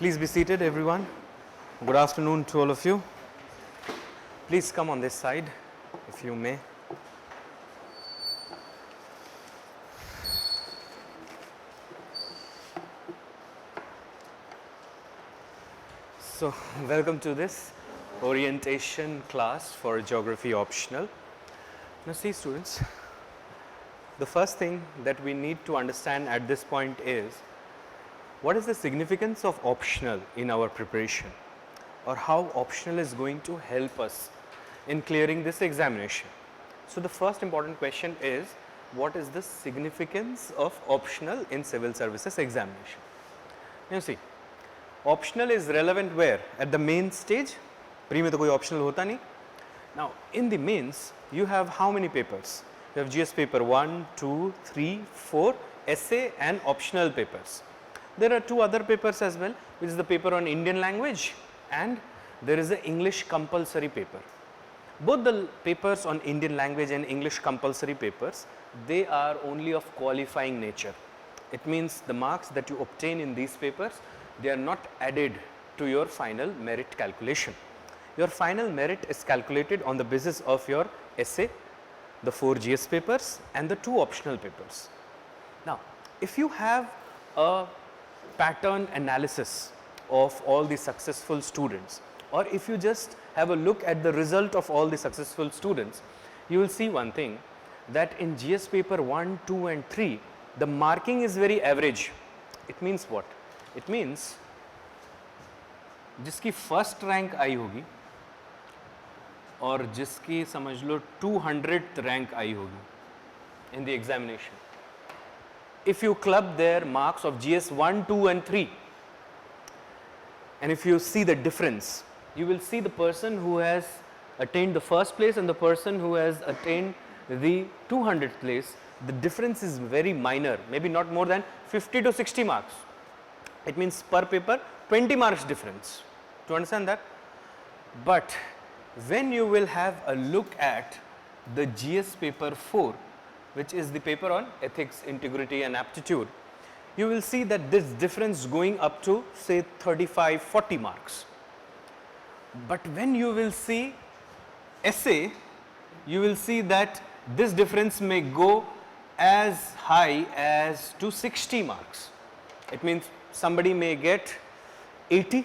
Please be seated, everyone. Good afternoon to all of you. Please come on this side, if you may. So, welcome to this orientation class for Geography Optional. Now, see students, the first thing that we need to understand at this point is what is the significance of optional in our preparation, or how optional is going to help us in clearing this examination. So, the first important question is what is the significance of optional in civil services examination. You see, optional is relevant where? At the main stage. Pre mein to koi optional hota nahi. Now, in the mains you have how many papers? You have GS paper 1, 2, 3, 4, essay and optional papers. There are two other papers as well, which is the paper on Indian language and there is the English compulsory paper. Both the papers on Indian language and English compulsory papers, they are only of qualifying nature. It means the marks that you obtain in these papers, they are not added to your final merit calculation. Your final merit is calculated on the basis of your essay, the 4 GS papers and the 2 optional papers. Now, if you have a pattern analysis of all the successful students, or if you just have a look at the result of all the successful students, you will see one thing, that in GS paper 1, 2 and 3, the marking is very average. It means what? It means जिसकी first rank आई होगी और जिसकी समझ लो 200th rank आई होगी in the examination, if you club their marks of GS 1, 2 and 3 and if you see the difference, you will see the person who has attained the first place and the person who has attained the 200th place, the difference is very minor, maybe not more than 50 to 60 marks. It means per paper 20 marks difference. Do you understand that? But when you will have a look at the GS paper 4, which is the paper on ethics, integrity and aptitude, you will see that this difference going up to say 35, 40 marks. But when you will see essay, you will see that this difference may go as high as to 60 marks. It means somebody may get 80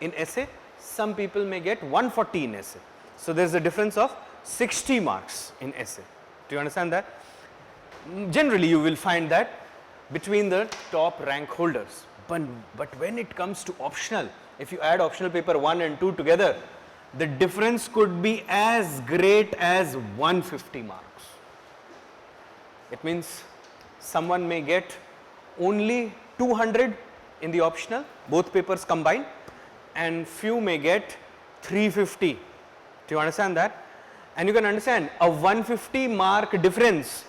in essay, some people may get 140 in essay. So, there is a difference of 60 marks in essay. Do you understand that? Generally, you will find that between the top rank holders. But when it comes to optional, if you add optional paper 1 and 2 together, the difference could be as great as 150 marks. It means someone may get only 200 in the optional, both papers combined, and few may get 350. Do you understand that? And you can understand a 150 mark difference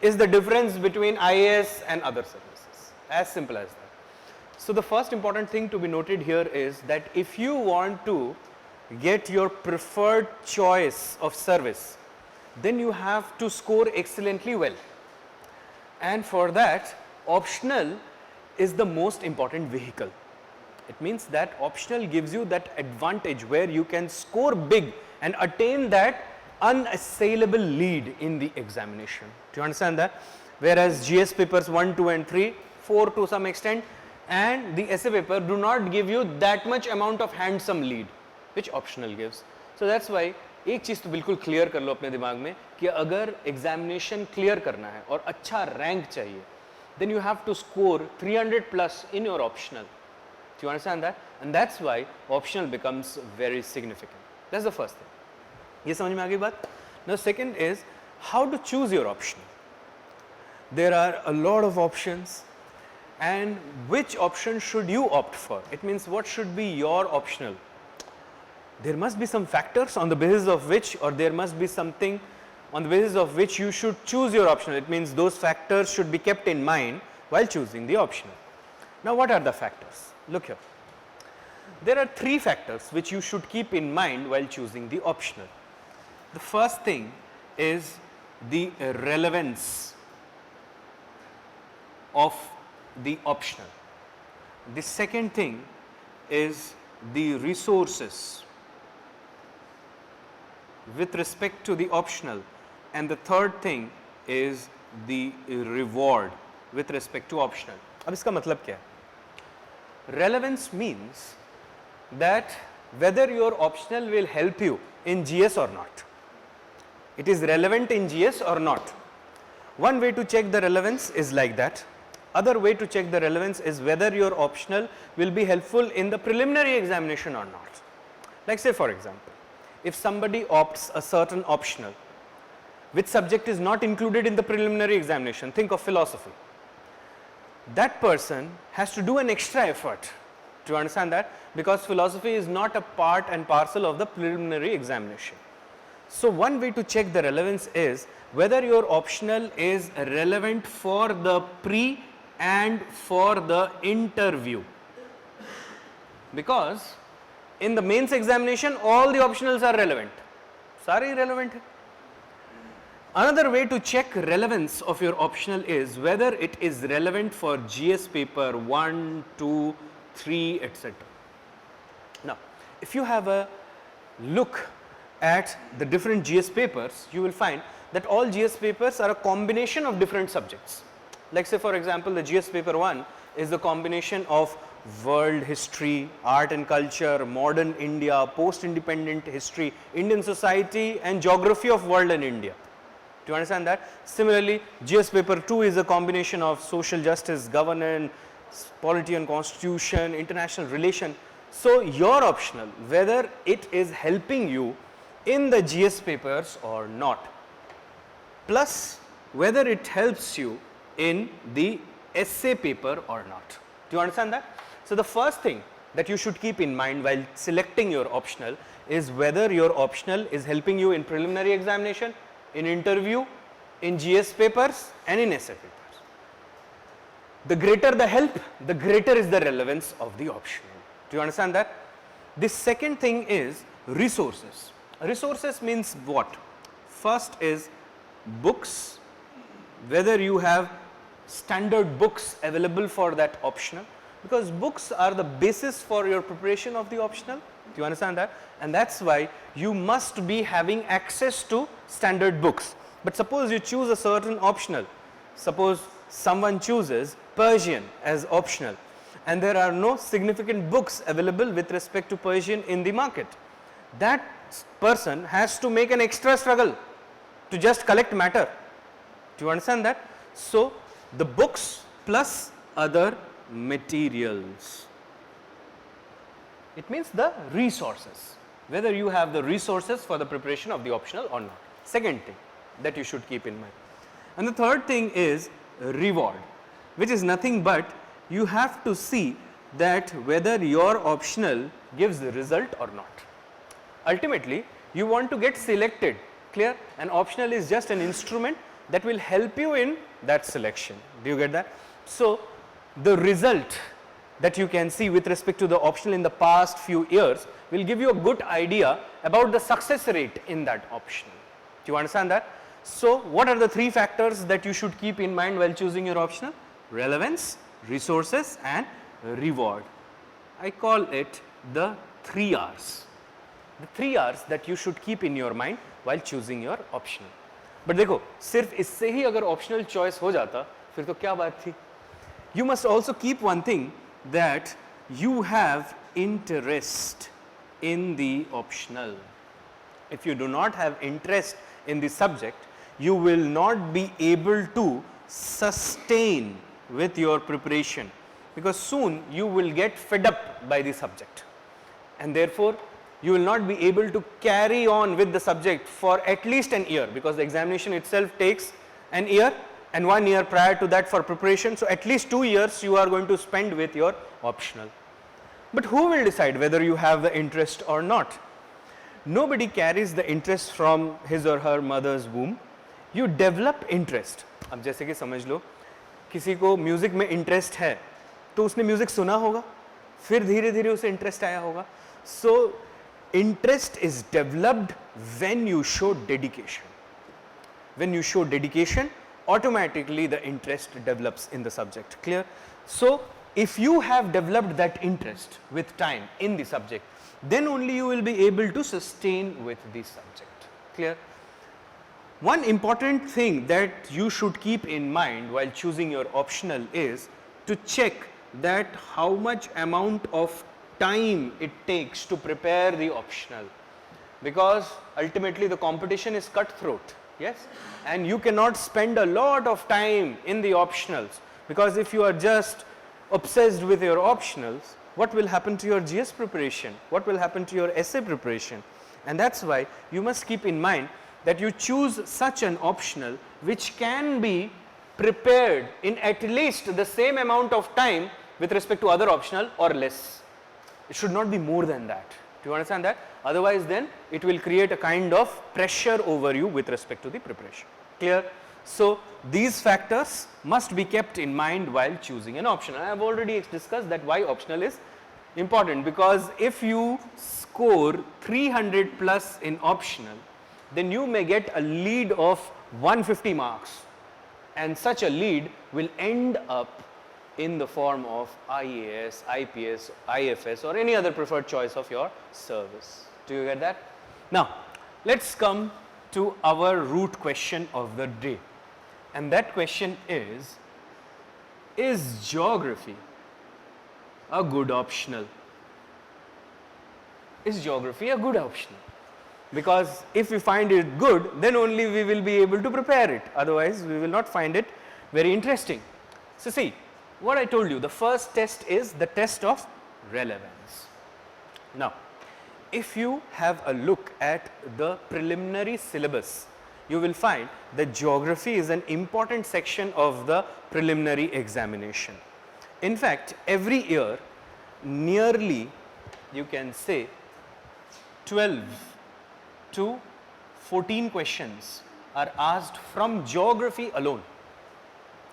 is the difference between IAS and other services. As simple as that. So, the first important thing to be noted here is that if you want to get your preferred choice of service, then you have to score excellently well. And for that, optional is the most important vehicle. It means that optional gives you that advantage where you can score big and attain that unassailable lead in the examination. Do you understand that? Whereas GS papers 1, 2 and 3, 4 to some extent, and the essay paper do not give you that much amount of handsome lead which optional gives. So that's why एक चीज़ तो बिल्कुल clear कर लो अपने दिमाग में कि अगर examination clear करना है और अच्छा रैंक चाहिए, then you have to score 300 plus in your optional. Do you understand that? And that's why optional becomes very significant. That's the first thing. ये समझ में आ गई बात? Now second is how to choose your optional. There are a lot of options, and which option should you opt for? It means what should be your optional. There must be some factors on the basis of which, or there must be something on the basis of which you should choose your optional. It means those factors should be kept in mind while choosing the optional. Now what are the factors? Look here. There are 3 factors which you should keep in mind while choosing the optional. The first thing is the relevance of the optional. The second thing is the resources with respect to the optional, and the third thing is the reward with respect to optional. अब इसका मतलब क्या है? Relevance means that whether your optional will help you in GS or not. It is relevant in GS or not. One way to check the relevance is like that. Other way to check the relevance is whether your optional will be helpful in the preliminary examination or not. Like say for example, if somebody opts a certain optional which subject is not included in the preliminary examination, think of philosophy. That person has to do an extra effort. Do you understand that? Because philosophy is not a part and parcel of the preliminary examination. So one way to check the relevance is whether your optional is relevant for the pre and for the interview. Because in the mains examination all the optionals are relevant. Sare relevant hai. Another way to check relevance of your optional is whether it is relevant for GS paper 1, 2, 3, etc. Now, if you have a look at the different GS papers, you will find that all GS papers are a combination of different subjects. Like say for example, the GS paper 1 is the combination of world history, art and culture, modern India, post-independent history, Indian society and geography of world and India. Do you understand that? Similarly, GS paper 2 is a combination of social justice, governance, polity and constitution, international relation. So your optional, whether it is helping you in the GS papers or not, plus whether it helps you in the essay paper or not. Do you understand that? So the first thing that you should keep in mind while selecting your optional is whether your optional is helping you in preliminary examination, in interview, in GS papers and in essay papers. The greater the help, the greater is the relevance of the optional. Do you understand that? The second thing is resources. Resources means what? First is books, whether you have standard books available for that optional, because books are the basis for your preparation of the optional. Do you understand that? And that's why you must be having access to standard books. But suppose you choose a certain optional, suppose someone chooses Persian as optional and there are no significant books available with respect to Persian in the market. That person has to make an extra struggle to just collect matter. Do you understand that? So the books plus other materials. It means the resources, whether you have the resources for the preparation of the optional or not. Second thing that you should keep in mind. And the third thing is reward, which is nothing but you have to see that whether your optional gives the result or not. Ultimately, you want to get selected, clear? An optional is just an instrument that will help you in that selection. Do you get that? So the result that you can see with respect to the optional in the past few years will give you a good idea about the success rate in that optional. Do you understand that? So what are the three factors that you should keep in mind while choosing your optional? Relevance, resources and reward. I call it the 3 R's. The 3 R's that you should keep in your mind while choosing your optional. But देखो, सिर्फ इससे ही अगर optional choice हो जाता, फिर तो क्या बात थी? You must also keep one thing, that you have interest in the optional. If you do not have interest in the subject, you will not be able to sustain with your preparation, because soon you will get fed up by the subject and therefore you will not be able to carry on with the subject for at least an year, because the examination itself takes an year and 1 year prior to that for preparation. So at least 2 years you are going to spend with your optional. But who will decide whether you have the interest or not? Nobody carries the interest from his or her mother's womb. You develop interest. अब जैसे कि समझ लो, किसी को music में interest है तो उसने म्यूजिक सुना होगा, फिर धीरे धीरे उसे इंटरेस्ट आया होगा. So interest is developed when you show dedication. When you show dedication, automatically the interest develops in the subject. Clear? So if you have developed that interest with time in the subject, then only you will be able to sustain with the subject. Clear? One important thing that you should keep in mind while choosing your optional is to check that how much amount of time it takes to prepare the optional, because ultimately the competition is cutthroat, yes, and you cannot spend a lot of time in the optionals, because if you are just obsessed with your optionals, what will happen to your GS preparation, what will happen to your essay preparation? And that's why you must keep in mind that you choose such an optional which can be prepared in at least the same amount of time with respect to other optional or less. It should not be more than that. Do you understand that? Otherwise then it will create a kind of pressure over you with respect to the preparation. Clear? So these factors must be kept in mind while choosing an optional. I have already discussed that why optional is important, because if you score 300 plus in optional, then you may get a lead of 150 marks, and such a lead will end up in the form of IAS, IPS, IFS or any other preferred choice of your service. Do you get that? Now let's come to our root question of the day, and that question is geography a good optional? Is geography a good optional? Because if we find it good, then only we will be able to prepare it, otherwise we will not find it very interesting. So see, what I told you, the first test is the test of relevance. Now if you have a look at the preliminary syllabus, you will find that geography is an important section of the preliminary examination. In fact, every year nearly, you can say, 12 to 14 questions are asked from geography alone.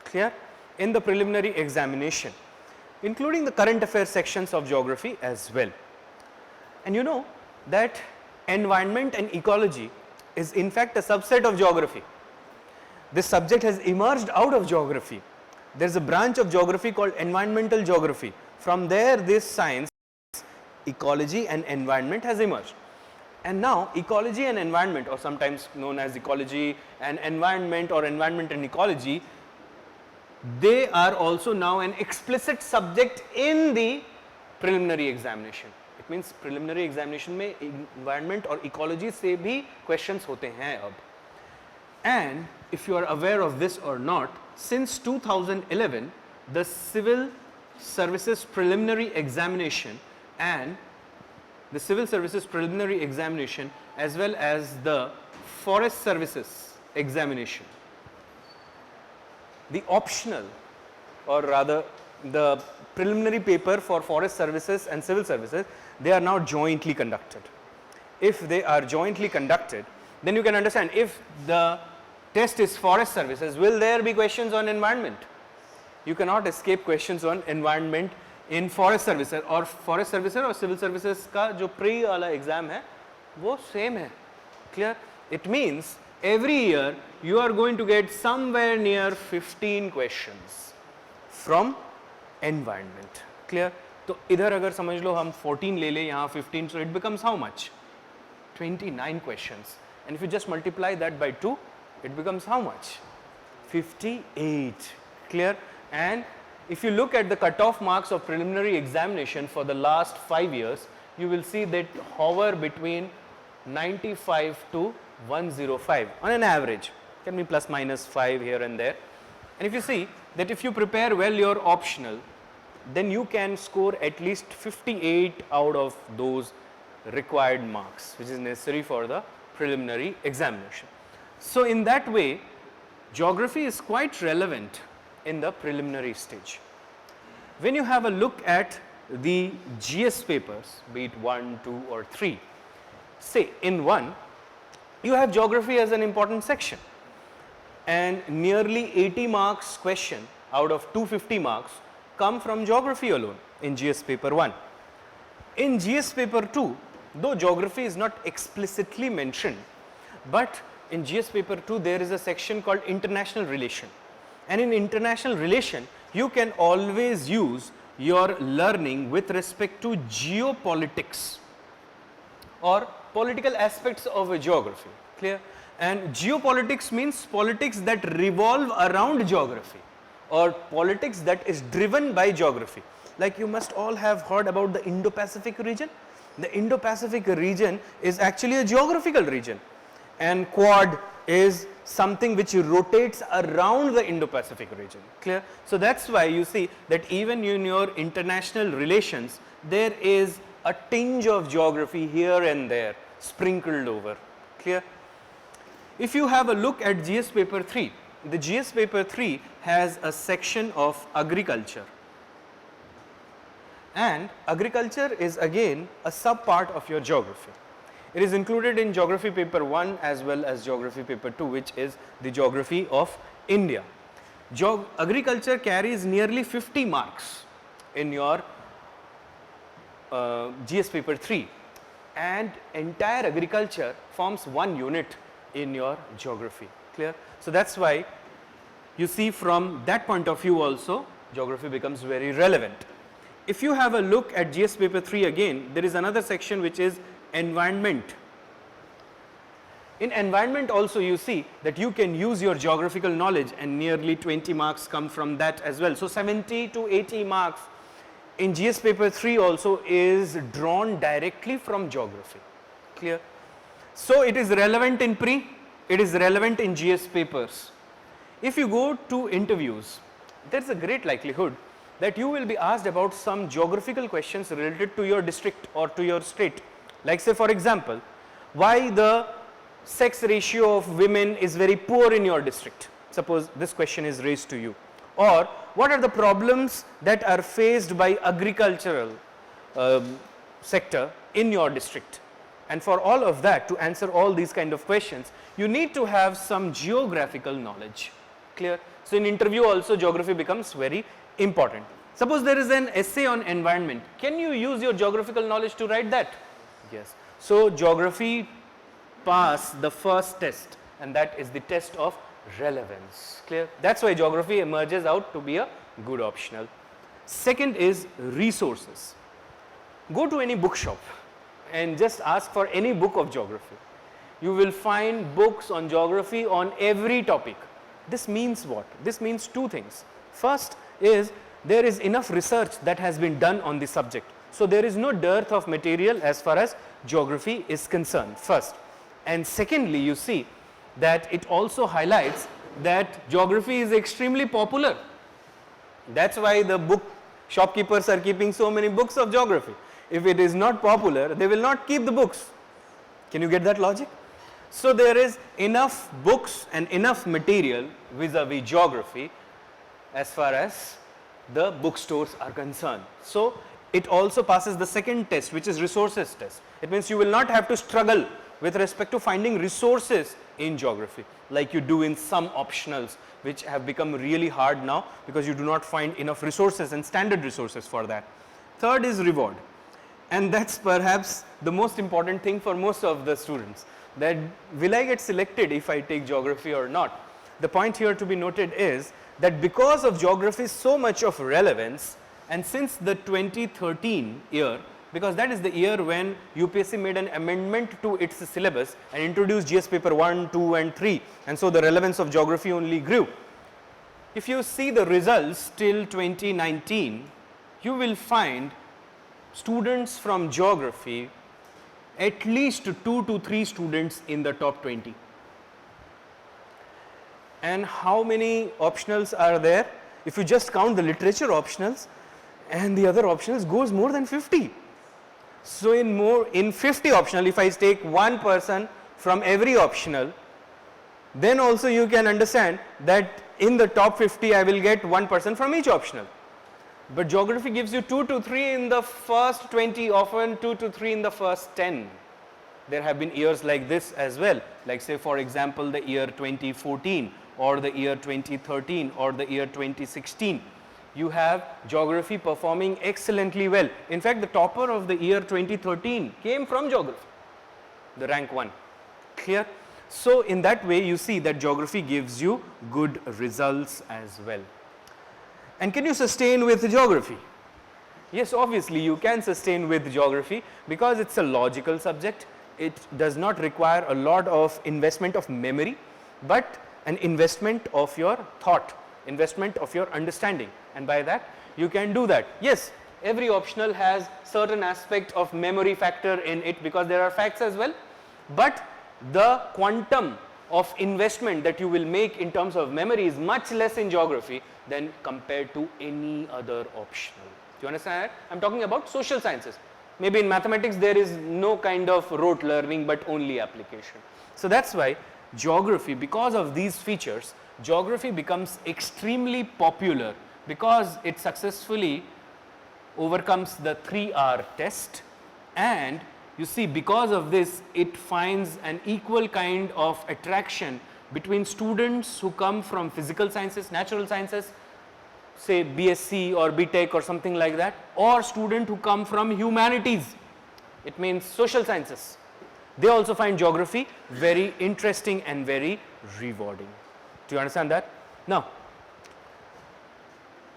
Clear? In the preliminary examination, including the current affairs sections of geography as well. And you know that environment and ecology is in fact a subset of geography. This subject has emerged out of geography. There is a branch of geography called environmental geography. From there this science, ecology and environment, has emerged. And now ecology and environment, or sometimes known as ecology and environment or environment and ecology, they are also now an explicit subject in the preliminary examination. It means preliminary examination में environment और ecology से भी questions होते हैं अब. And if you are aware of this or not, since 2011 the civil services preliminary examination and the civil services preliminary examination as well as the forest services examination, the optional, or rather the preliminary paper for forest services and civil services, they are now jointly conducted. If they are jointly conducted, then you can understand, if the test is forest services, will there be questions on environment? You cannot escape questions on environment in forest services, और forest services और civil services का जो pre वाला exam है वो same है. Clear? It means every year you are going to get somewhere near 15 questions from environment. Clear? तो इधर अगर समझ लो हम 14 ले ले, यहाँ 15, so it becomes how much? 29 questions. And if you just multiply that by 2, it becomes how much? 58. Clear? And if you look at the cutoff marks of preliminary examination for the last 5 years, you will see that hover between 95 to 105 on an average. Can be plus minus 5 here and there. And if you see that if you prepare well your optional, then you can score at least 58 out of those required marks which is necessary for the preliminary examination. So in that way, geography is quite relevant in the preliminary stage. When you have a look at the GS papers, be it 1, 2 or 3, say in 1 you have geography as an important section, and nearly 80 marks question out of 250 marks come from geography alone in GS paper 1. In GS paper 2, though geography is not explicitly mentioned, but in GS paper 2 there is a section called international relation, and in international relation you can always use your learning with respect to geopolitics or political aspects of a geography. Clear? And geopolitics means politics that revolve around geography or politics that is driven by geography. Like you must all have heard about the Indo-Pacific region. The Indo-Pacific region is actually a geographical region, and Quad is something which rotates around the Indo-Pacific region. Clear? So that's why you see that even in your international relations there is a tinge of geography here and there sprinkled over. Clear? If you have a look at GS paper 3, the GS paper 3 has a section of agriculture, and agriculture is again a sub part of your geography. It is included in geography paper 1 as well as geography paper 2, which is the geography of India. Agriculture carries nearly 50 marks in your GS paper 3, and entire agriculture forms one unit in your geography. Clear? So that's why you see from that point of view also geography becomes very relevant. If you have a look at GS paper 3 again, there is another section which is environment. In environment also you see that you can use your geographical knowledge, and nearly 20 marks come from that as well. So 70 to 80 marks in GS paper 3 also is drawn directly from geography. Clear? So it is relevant in pre, it is relevant in GS papers. If you go to interviews, there is a great likelihood that you will be asked about some geographical questions related to your district or to your state. Like say for example, why the sex ratio of women is very poor in your district. Suppose this question is raised to you. Or what are the problems that are faced by agricultural sector in your district. And for all of that, to answer all these kind of questions, you need to have some geographical knowledge. Clear? So in interview also geography becomes very important. Suppose there is an essay on environment. Can you use your geographical knowledge to write that? Yes. So geography pass the first test, and that is the test of relevance. Clear? That's why geography emerges out to be a good optional. Second is resources. Go to any bookshop and just ask for any book of geography. You will find books on geography on every topic. This means what? This means two things. First is there is enough research that has been done on the subject. So there is no dearth of material as far as geography is concerned, first. And secondly, you see that it also highlights that geography is extremely popular. That's why the book shopkeepers are keeping so many books of geography. If it is not popular, they will not keep the books. Can you get that logic? So there is enough books and enough material vis-a-vis geography as far as the bookstores are concerned. So it also passes the second test, which is resources test. It means you will not have to struggle with respect to finding resources in geography like you do in some optionals, which have become really hard now because you do not find enough resources and standard resources for that. Third is reward, and that's perhaps the most important thing for most of the students, that will I get selected if I take geography or not. The point here to be noted is that because of geography's so much of relevance, and since the 2013 year, because that is the year when UPSC made an amendment to its syllabus and introduced GS paper 1, 2 and 3, and so the relevance of geography only grew. If you see the results till 2019, you will find students from geography, at least 2 to 3 students in the top 20. And how many optionals are there? If you just count the literature optionals and the other optionals, goes more than 50. So in 50 optional, if I take one person from every optional, then also you can understand that in the top 50 I will get one person from each optional. But geography gives you 2 to 3 in the first 20, often 2 to 3 in the first 10. There have been years like this as well, like say for example the year 2014 or the year 2013 or the year 2016. You have geography performing excellently well. In fact, the topper of the year 2013 came from geography, the rank 1. Clear? So in that way you see that geography gives you good results as well. And can you sustain with geography? Yes, obviously you can sustain with geography because it's a logical subject. It does not require a lot of investment of memory, but an investment of your thought, investment of your understanding, and by that you can do that. Yes, every optional has certain aspect of memory factor in it because there are facts as well, but the quantum of investment that you will make in terms of memory is much less in geography than compared to any other optional. Do you understand that? I am talking about social sciences. Maybe in mathematics there is no kind of rote learning but only application. So that's why geography, because of these features, geography becomes extremely popular because it successfully overcomes the 3R test, and you see because of this it finds an equal kind of attraction between students who come from physical sciences, natural sciences, say BSc or BTech or something like that, or student who come from humanities, it means social sciences. They also find geography very interesting and very rewarding. Do you understand that? Now,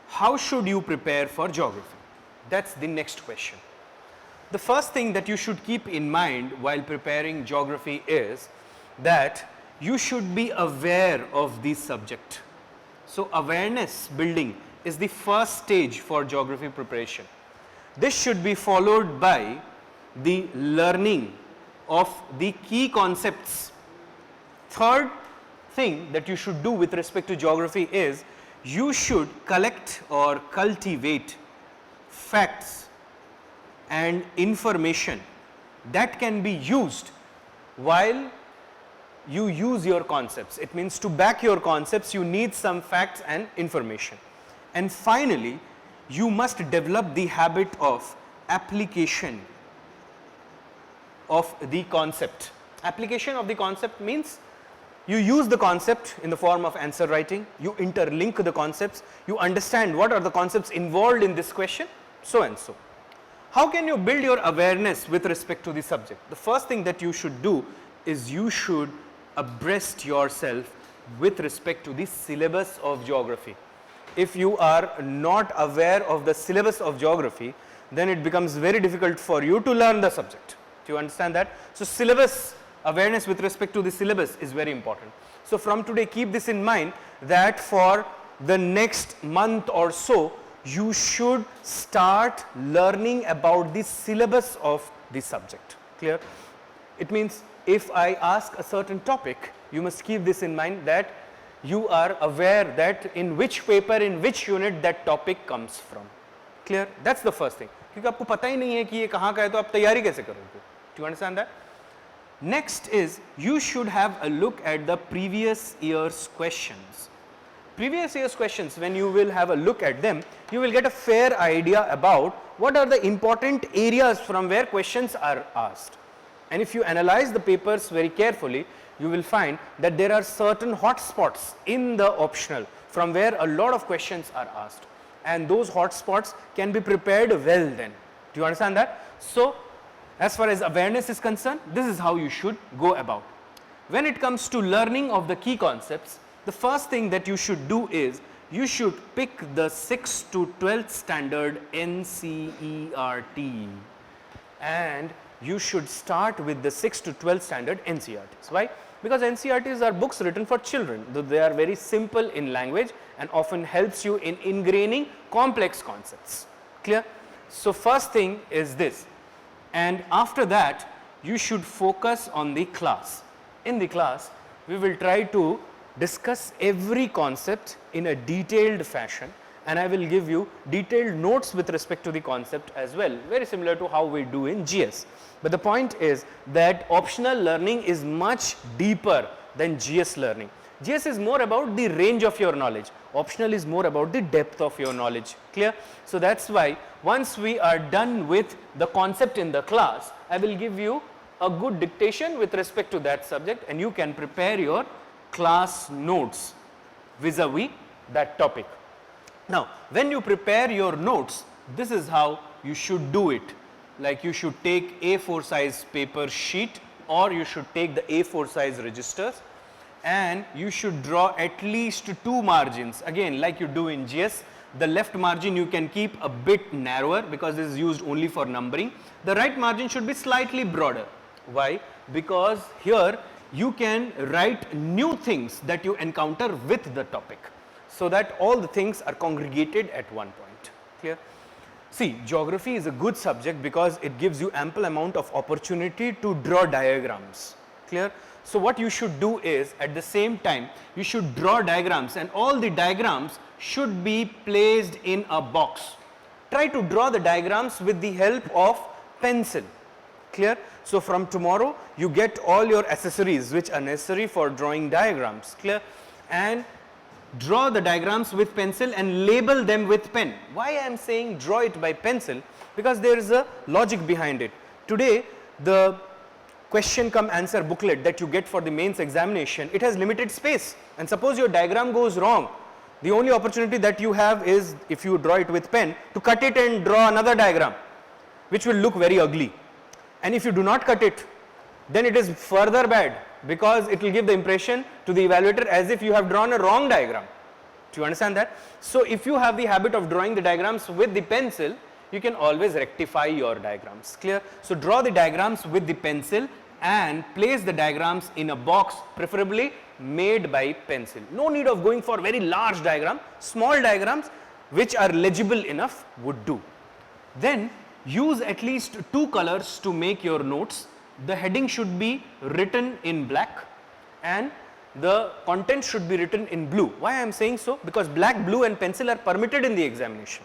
how should you prepare for geography? That's the next question. The first thing that you should keep in mind while preparing geography is that you should be aware of the subject. So, awareness building is the first stage for geography preparation. This should be followed by the learning of the key concepts. Third thing that you should do with respect to geography is you should collect or cultivate facts and information that can be used while you use your concepts. It means to back your concepts you need some facts and information. And finally, you must develop the habit of application of the concept. Application of the concept means you use the concept in the form of answer writing, you interlink the concepts, you understand what are the concepts involved in this question, so and so. How can you build your awareness with respect to the subject? The first thing that you should do is you should abreast yourself with respect to the syllabus of geography. If you are not aware of the syllabus of geography, then it becomes very difficult for you to learn the subject. Do you understand that? So, syllabus awareness with respect to the syllabus is very important. So, from today keep this in mind that for the next month or so, you should start learning about the syllabus of the subject. Clear? It means if I ask a certain topic, you must keep this in mind that you are aware that in which paper, in which unit that topic comes from. Clear? That's the first thing. क्योंकि आपको पता ही नहीं है कि ये कहाँ का है तो आप तैयारी कैसे करोगे? Do you understand that? Next is you should have a look at the previous year's questions. Previous year's questions, when you will have a look at them, you will get a fair idea about what are the important areas from where questions are asked. And if you analyze the papers very carefully, you will find that there are certain hotspots in the optional from where a lot of questions are asked, and those hotspots can be prepared well then. Do you understand that? So, as far as awareness is concerned, this is how you should go about. When it comes to learning of the key concepts, the first thing that you should do is you should pick the 6th to 12th standard NCERT, and you should start with the 6th to 12th standard NCERTs. Why? Because NCERTs are books written for children, though they are very simple in language and often helps you in ingraining complex concepts. Clear? So, first thing is this, and after that you should focus on the class. In the class, we will try to discuss every concept in a detailed fashion, and I will give you detailed notes with respect to the concept as well, very similar to how we do in GS. But the point is that optional learning is much deeper than GS learning. GS is more about the range of your knowledge, optional is more about the depth of your knowledge. Clear? So, that is why once we are done with the concept in the class, I will give you a good dictation with respect to that subject, and you can prepare your class notes vis-a-vis that topic. Now, when you prepare your notes, this is how you should do it. Like you should take A4 size paper sheet, or you should take the A4 size registers, and you should draw at least 2 margins, again like you do in GS, The left margin you can keep a bit narrower because this is used only for numbering. The right margin should be slightly broader. Why? Because here you can write new things that you encounter with the topic, so that all the things are congregated at one point. Clear? See, geography is a good subject because it gives you ample amount of opportunity to draw diagrams. Clear? So what you should do is, at the same time, you should draw diagrams, and all the diagrams should be placed in a box. Try to draw the diagrams with the help of pencil. Clear? So from tomorrow you get all your accessories which are necessary for drawing diagrams. Clear? And draw the diagrams with pencil and label them with pen. Why I am saying draw it by pencil? Because there is a logic behind it. Today the question cum answer booklet that you get for the mains examination, it has limited space, and suppose your diagram goes wrong, the only opportunity that you have is, if you draw it with pen, to cut it and draw another diagram which will look very ugly. And if you do not cut it, then it is further bad, because it will give the impression to the evaluator as if you have drawn a wrong diagram. Do you understand that? So if you have the habit of drawing the diagrams with the pencil, you can always rectify your diagrams. Clear? So draw the diagrams with the pencil and place the diagrams in a box, preferably made by pencil. No need of going for very large diagram. Small diagrams which are legible enough would do. Then use at least 2 colors to make your notes. The heading should be written in black and the content should be written in blue. Why I am saying so? Because black, blue and pencil are permitted in the examination.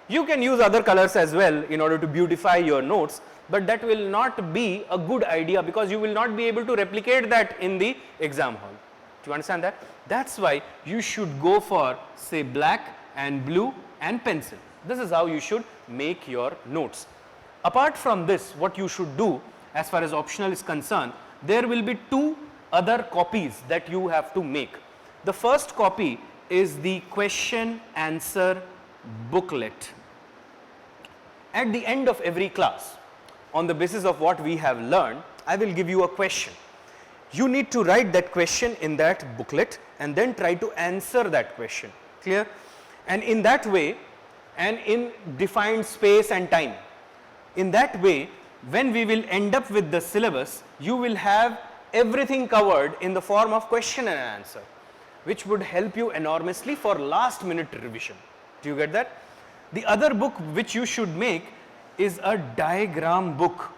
You can use other colors as well in order to beautify your notes, but that will not be a good idea because you will not be able to replicate that in the exam hall. Do you understand that? That's why you should go for, say, black and blue and pencil. This is how you should make your notes. Apart from this, what you should do as far as optional is concerned, there will be 2 other copies that you have to make. The first copy is the question answer booklet. At the end of every class, on the basis of what we have learned, I will give you a question. You need to write that question in that booklet and then try to answer that question. Clear? And in that way, and in defined space and time, in that way, when we will end up with the syllabus, you will have everything covered in the form of question and answer, which would help you enormously for last minute revision. Do you get that? The other book which you should make is a diagram book.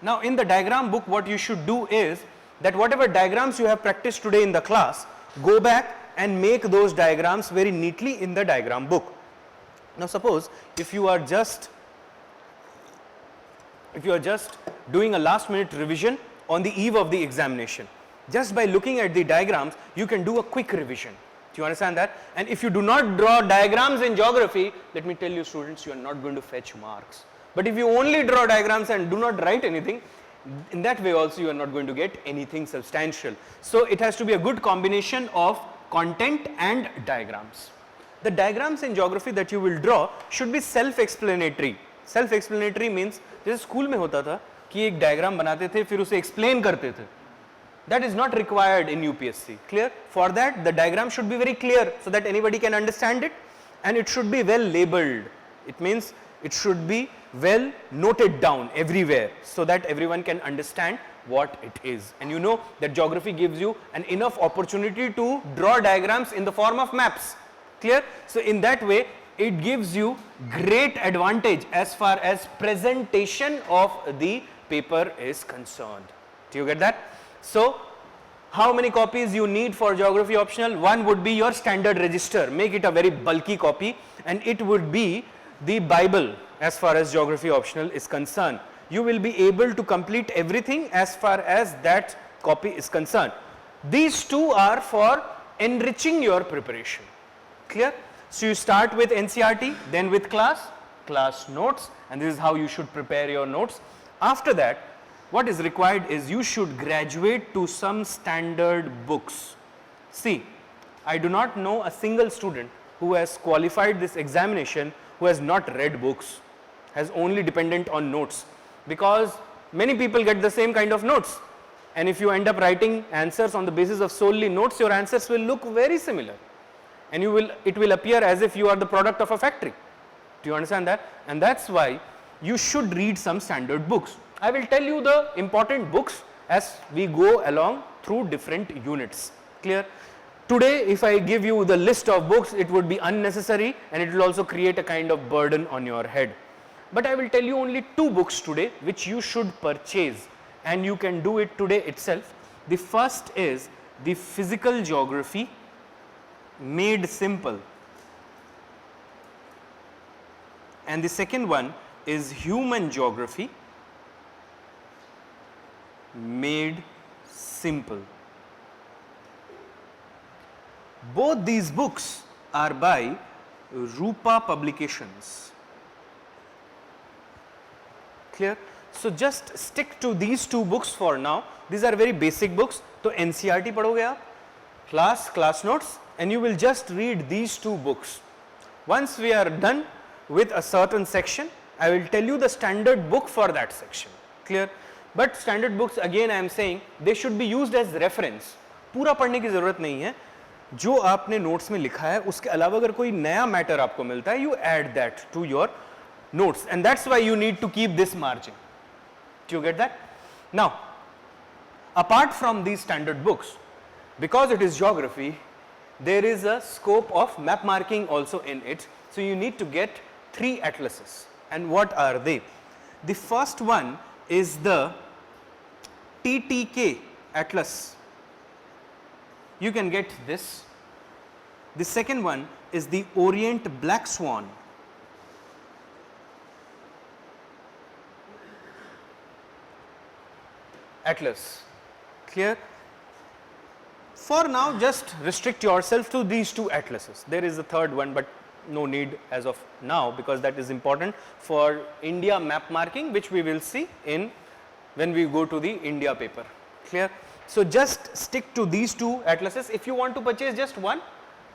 Now in the diagram book, what you should do is that whatever diagrams you have practiced today in the class, go back and make those diagrams very neatly in the diagram book. Now suppose if you are just doing a last minute revision on the eve of the examination, just by looking at the diagrams you can do a quick revision. Do you understand that? And if you do not draw diagrams in geography, let me tell you students, you are not going to fetch marks. But if you only draw diagrams and do not write anything, in that way also you are not going to get anything substantial. So it has to be a good combination of content and diagrams. The diagrams in geography that you will draw should be self-explanatory. Self-explanatory means जैसे school में होता था कि एक diagram बनाते थे फिर उसे एक्सप्लेन करते थे. That is not required in UPSC. Clear? For that, the diagram should be very clear so that anybody can understand it, and it should be well labeled. It means it should be well noted down everywhere so that everyone can understand what it is. And you know that geography gives you an enough opportunity to draw diagrams in the form of maps. Clear? So in that way, it gives you great advantage as far as presentation of the paper is concerned. Do you get that? So how many copies you need for geography optional? One would be your standard register. Make it a very bulky copy, and it would be the Bible as far as geography optional is concerned. You will be able to complete everything as far as that copy is concerned. These 2 are for enriching your preparation. Clear? So you start with NCERT, then with class notes, and this is how you should prepare your notes. After that, what is required is you should graduate to some standard books. See, I do not know a single student who has qualified this examination who has not read books, has only dependent on notes, because many people get the same kind of notes, and if you end up writing answers on the basis of solely notes, your answers will look very similar. and it will appear as if you are the product of a factory. Do you understand that? And that's why you should read some standard books. I will tell you the important books as we go along through different units. Clear? Today, if I give you the list of books, it would be unnecessary and it will also create a kind of burden on your head. But I will tell you only 2 books today which you should purchase, and you can do it today itself. The first is the Physical Geography Made Simple, and the second one is Human Geography Made Simple. Both these books are by Rupa Publications. Clear? So just stick to these 2 books for now. These are very basic books. तो NCERT पढ़ोगे आप, class notes, and you will just read these 2 books. Once we are done with a certain section, I will tell you the standard book for that section. Clear? But standard books, again I am saying, they should be used as reference. पूरा पढ़ने की जरूरत नहीं है. जो आपने notes में लिखा है उसके अलावा अगर कोई नया मैटर आपको मिलता है, you add that to your notes, and that's why you need to keep this margin. Do you get that? Now, apart from these standard books, because it is geography, there is a scope of map marking also in it. So you need to get 3 atlases. And what are they? The first one is the TTK atlas. You can get this. The second one is the Orient Black Swan. Atlas. Clear? For now, just restrict yourself to these 2 atlases. There is a third one, but no need as of now, because that is important for India map marking, which we will see in when we go to the India paper. Clear? So just stick to these 2 atlases. If you want to purchase just one,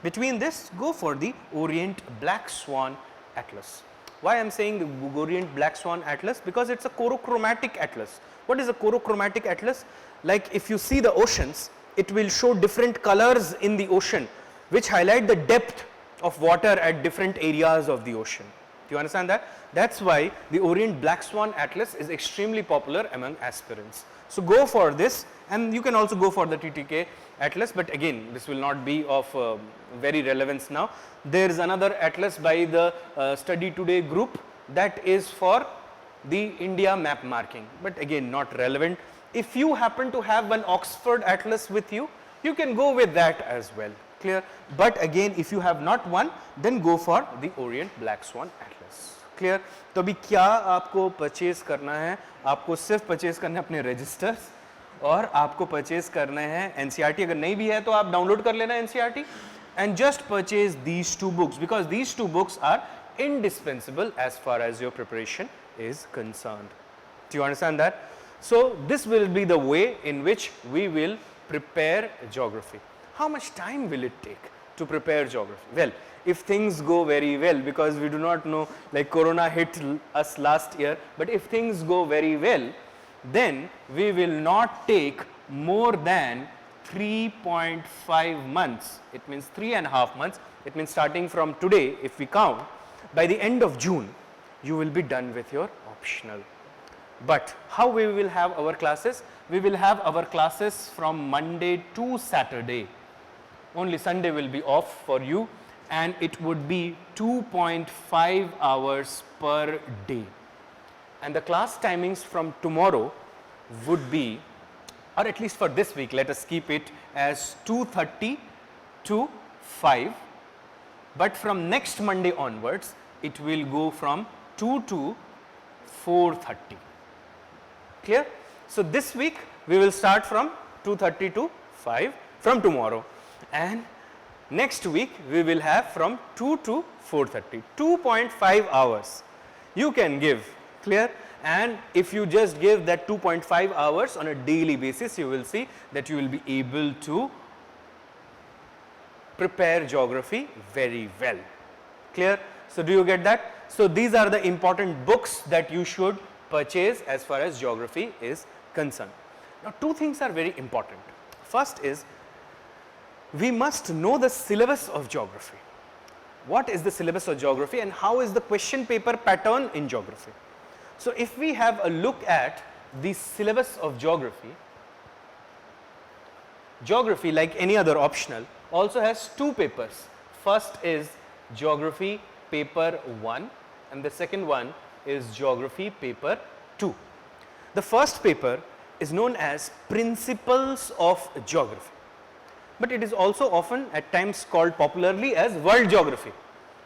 between this, go for the Orient Black Swan Atlas. Why I am saying the Orient Black Swan Atlas? Because it's a chorochromatic atlas. What is a chorochromatic atlas? Like if you see the oceans, it will show different colors in the ocean which highlight the depth of water at different areas of the ocean. Do you understand that? That's why the Orient Black Swan Atlas is extremely popular among aspirants. So go for this, and you can also go for the TTK Atlas, but again this will not be of very relevance now. There is another atlas by the Study Today group that is for the India map marking, but again not relevant. If you happen to have one Oxford Atlas with you, you can go with that as well. Clear? But again, if you have not one, then go for the Orient Black Swan Atlas. Clear? तो अभी क्या आपको purchase करना है? आपको सिर्फ purchase करना है अपने रजिस्टर्स, और आपको परचेज करना है NCERT. अगर नहीं भी है तो आप डाउनलोड कर लेना NCERT, and just purchase these 2 books, because these 2 books are indispensable as far as your preparation is concerned. Do you understand that? So this will be the way in which we will prepare geography. How much time will it take to prepare geography? Well, if things go very well, because we do not know, like Corona hit us last year, but if things go very well, then we will not take more than 3.5 months. It means 3.5 months. It means starting from today, if we count, by the end of June, you will be done with your optional. But how we will have our classes? We will have our classes from Monday to Saturday. Only Sunday will be off for you, and it would be 2.5 hours per day. And the class timings from tomorrow would be, or at least for this week, let us keep it as 2:30 to 5. But from next Monday onwards, it will go from 2 to 4:30. Clear? So this week we will start from 2:30 to 5 from tomorrow, and next week we will have from 2 to 4:30. 2.5 hours you can give. Clear? And if you just give that 2.5 hours on a daily basis, you will see that you will be able to prepare geography very well. Clear? So do you get that? So these are the important books that you should purchase as far as geography is concerned. Now 2 things are very important. First is, we must know the syllabus of geography. What is the syllabus of geography and how is the question paper pattern in geography? So, if we have a look at the syllabus of geography, geography like any other optional also has two papers. First is geography paper 1 and the second one is geography paper 2. The first paper is known as Principles of Geography, but it is also often at times called popularly as World Geography,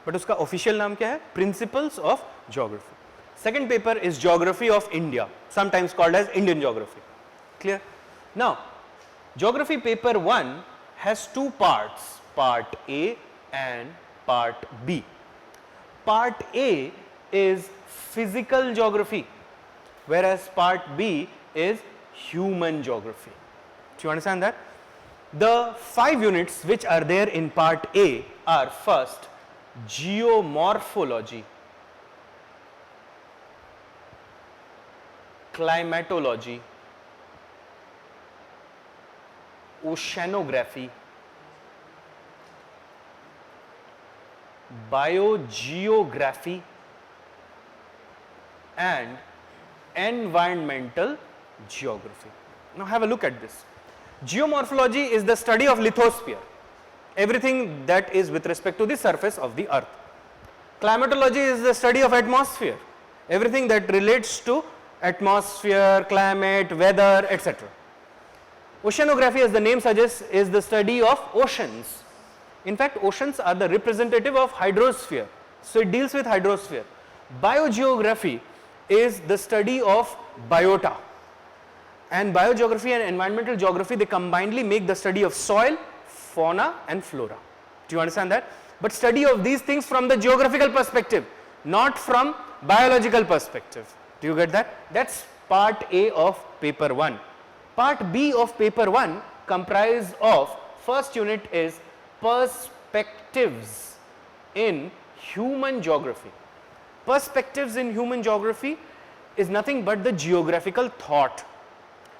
but uska official naam kya hai? Principles of Geography. Second paper is Geography of India, sometimes called as Indian Geography. Clear? Now, Geography paper 1 has two parts, part A and part B. Part A is physical geography, whereas part B is human geography. Do you understand that? The 5 units which are there in part A are first geomorphology, climatology, oceanography, biogeography and environmental geography. Now have a look at this. Geomorphology is the study of lithosphere, everything that is with respect to the surface of the earth. Climatology is the study of atmosphere, everything that relates to atmosphere, climate, weather, etc. Oceanography, as the name suggests, is the study of oceans. In fact, oceans are the representative of hydrosphere, so it deals with hydrosphere. Biogeography is the study of biota, and biogeography and environmental geography, they combinedly make the study of soil, fauna and flora. Do you understand that? But study of these things from the geographical perspective, not from biological perspective. Do you get that? That's part A of paper 1. Part B of paper 1 comprise of, first unit is perspectives in human geography. Perspectives in human geography is nothing but the geographical thought.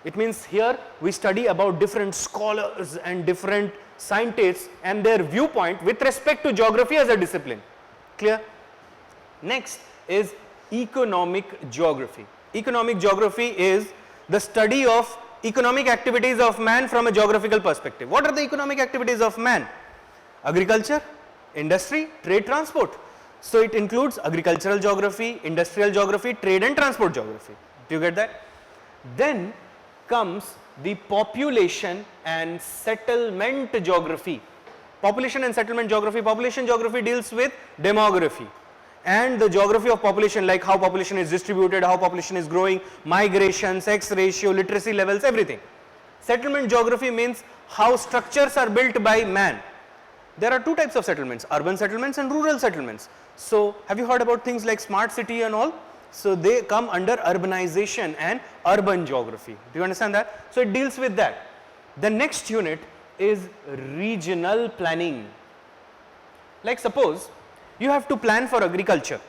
It means here we study about different scholars and different scientists and their viewpoint with respect to geography as a discipline. Clear? Next is economic geography. Economic geography is the study of economic activities of man from a geographical perspective. What are the economic activities of man? Agriculture, industry, trade, transport. So it includes agricultural geography, industrial geography, trade and transport geography. Do you get that? Then comes the population and settlement geography. Population and settlement geography. Population geography deals with demography and the geography of population, like how population is distributed, how population is growing, migration, sex ratio, literacy levels, everything. Settlement geography means how structures are built by man. There are two types of settlements, urban settlements and rural settlements. So have you heard about things like smart city and all? So they come under urbanization and urban geography. Do you understand that? So it deals with that. The next unit is regional planning. Like suppose you have to plan for agriculture.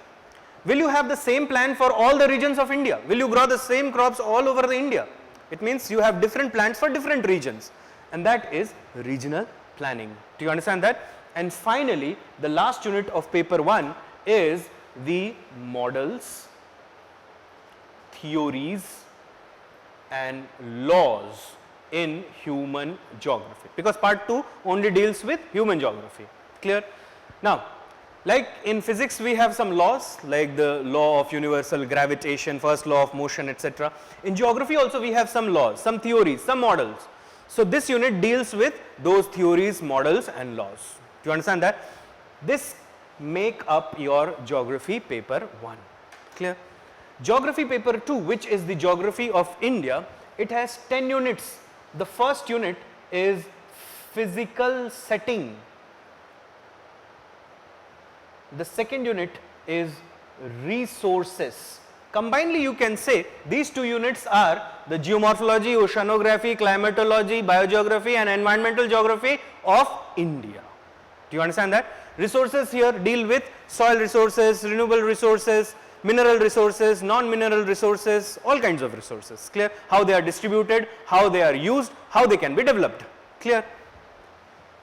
Will you have the same plan for all the regions of India? Will you grow the same crops all over the India? It means you have different plans for different regions, and that is regional planning. Do you understand that? And finally, the last unit of paper 1 is the models, theories and laws in human geography, because part 2 only deals with human geography. Clear? Now, like in physics we have some laws like the law of universal gravitation, first law of motion, etc. In geography also we have some laws, some theories, some models. So this unit deals with those theories, models and laws. Do you understand that? This make up your geography paper 1. Clear? Geography paper 2, which is the geography of India, it has 10 units. The first unit is physical setting. The second unit is resources. Combinedly you can say these two units are the geomorphology, oceanography, climatology, biogeography and environmental geography of India. Do you understand that? Resources here deal with soil resources, renewable resources, mineral resources, non-mineral resources, all kinds of resources. Clear? How they are distributed, how they are used, how they can be developed. Clear?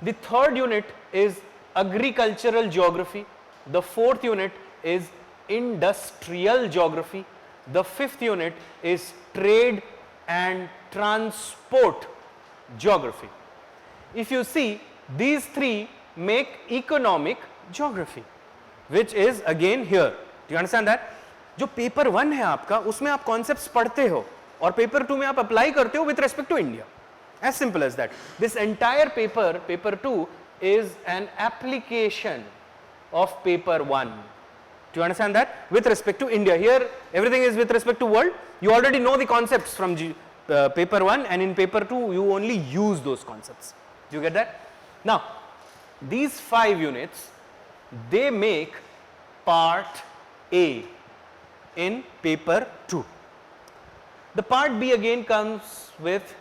The third unit is agricultural geography. The fourth unit is industrial geography. The fifth unit is trade and transport geography. If you see, these three make economic geography, which is again here. Do you understand that? जो paper 1 है आपका, उसमें आप concepts पढ़ते हो और paper 2 में आप अप्लाई करते हो with respect to India. As simple as that. This entire paper, paper 2, is an application of paper 1. Do you understand that? With respect to India. Here, everything is with respect to world. You already know the concepts from paper 1, and in paper 2, you only use those concepts. Do you get that? Now, these 5 units, they make part A in paper 2. The part B again comes with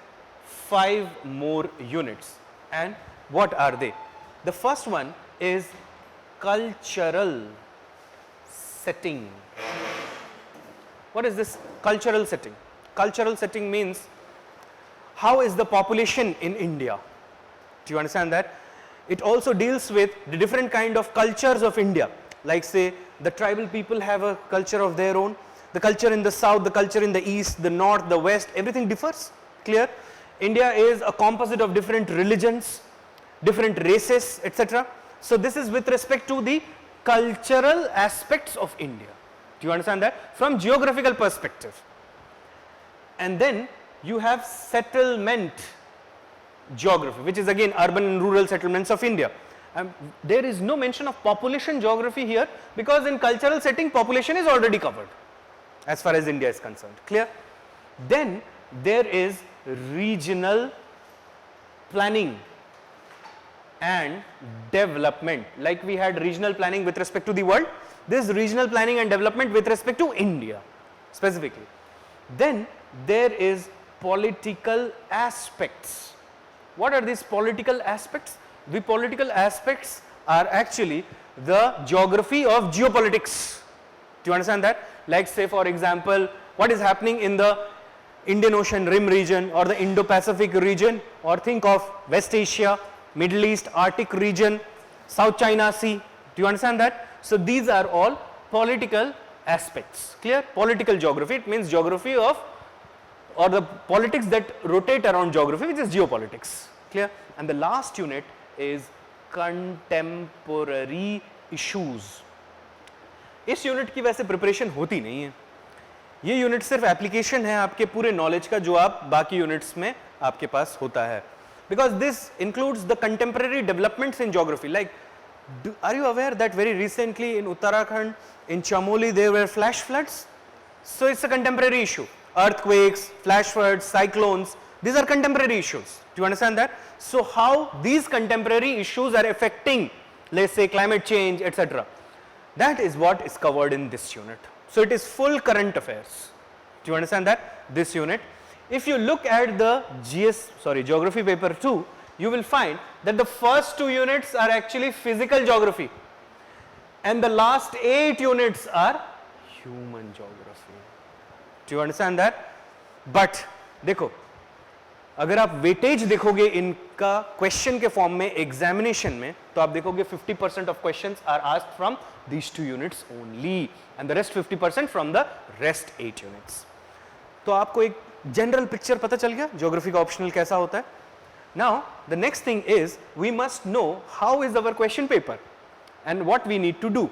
5 more units. And what are they? The first one is cultural setting. What is this cultural setting? Cultural setting means how is the population in India? Do you understand that? It also deals with the different kind of cultures of India. Like say the tribal people have a culture of their own. The culture in the south, the culture in the east, the north, the west, everything differs. Clear? India is a composite of different religions, different races, etc. So this is with respect to the cultural aspects of India. Do you understand that? From geographical perspective. And then you have settlement geography, which is again urban and rural settlements of India. There is no mention of population geography here because in cultural setting population is already covered as far as India is concerned. Clear? Then there is regional planning and development. Like we had regional planning with respect to the world, this regional planning and development with respect to India specifically. Then there is political aspects. What are these political aspects? The political aspects are actually the geography of geopolitics. Do you understand that? Like say for example, what is happening in the Indian Ocean Rim region or the Indo-Pacific region, or think of West Asia, Middle East, Arctic region, South China Sea. Do you understand that? So these are all political aspects. Clear? Political geography, it means geography of or the politics that rotate around geography, which is geopolitics. Clear? And the last unit is contemporary issues. इस unit की वैसे preparation होती नहीं है. ये unit सिर्फ application है आपके पूरे नॉलेज का जो आप बाकी यूनिट्स में आपके पास होता है. Because this includes the contemporary developments in geography. Like, are you aware that very recently in Uttarakhand, in Chamoli, there were flash floods? So it's a contemporary issue. Earthquakes, flash floods, cyclones, these are contemporary issues. Do you understand that? So how these contemporary issues are affecting, let's say, climate change, etc. That is what is covered in this unit. So it is full current affairs. Do you understand that? This unit. If you look at the geography paper 2, you will find that the first 2 units are actually physical geography and the last 8 units are human geography. Do you understand that? But देखो, अगर आप weightage देखोगे इनका question के form में examination में, तो आप देखोगे 50% of questions are asked from these 2 units only and the rest 50% from the rest 8 units. तो आपको एक जनरल पिक्चर पता चल गया ज्योग्राफी का ऑप्शनल कैसा होता है. Now the next thing is we must know how is our question paper and what we need to do.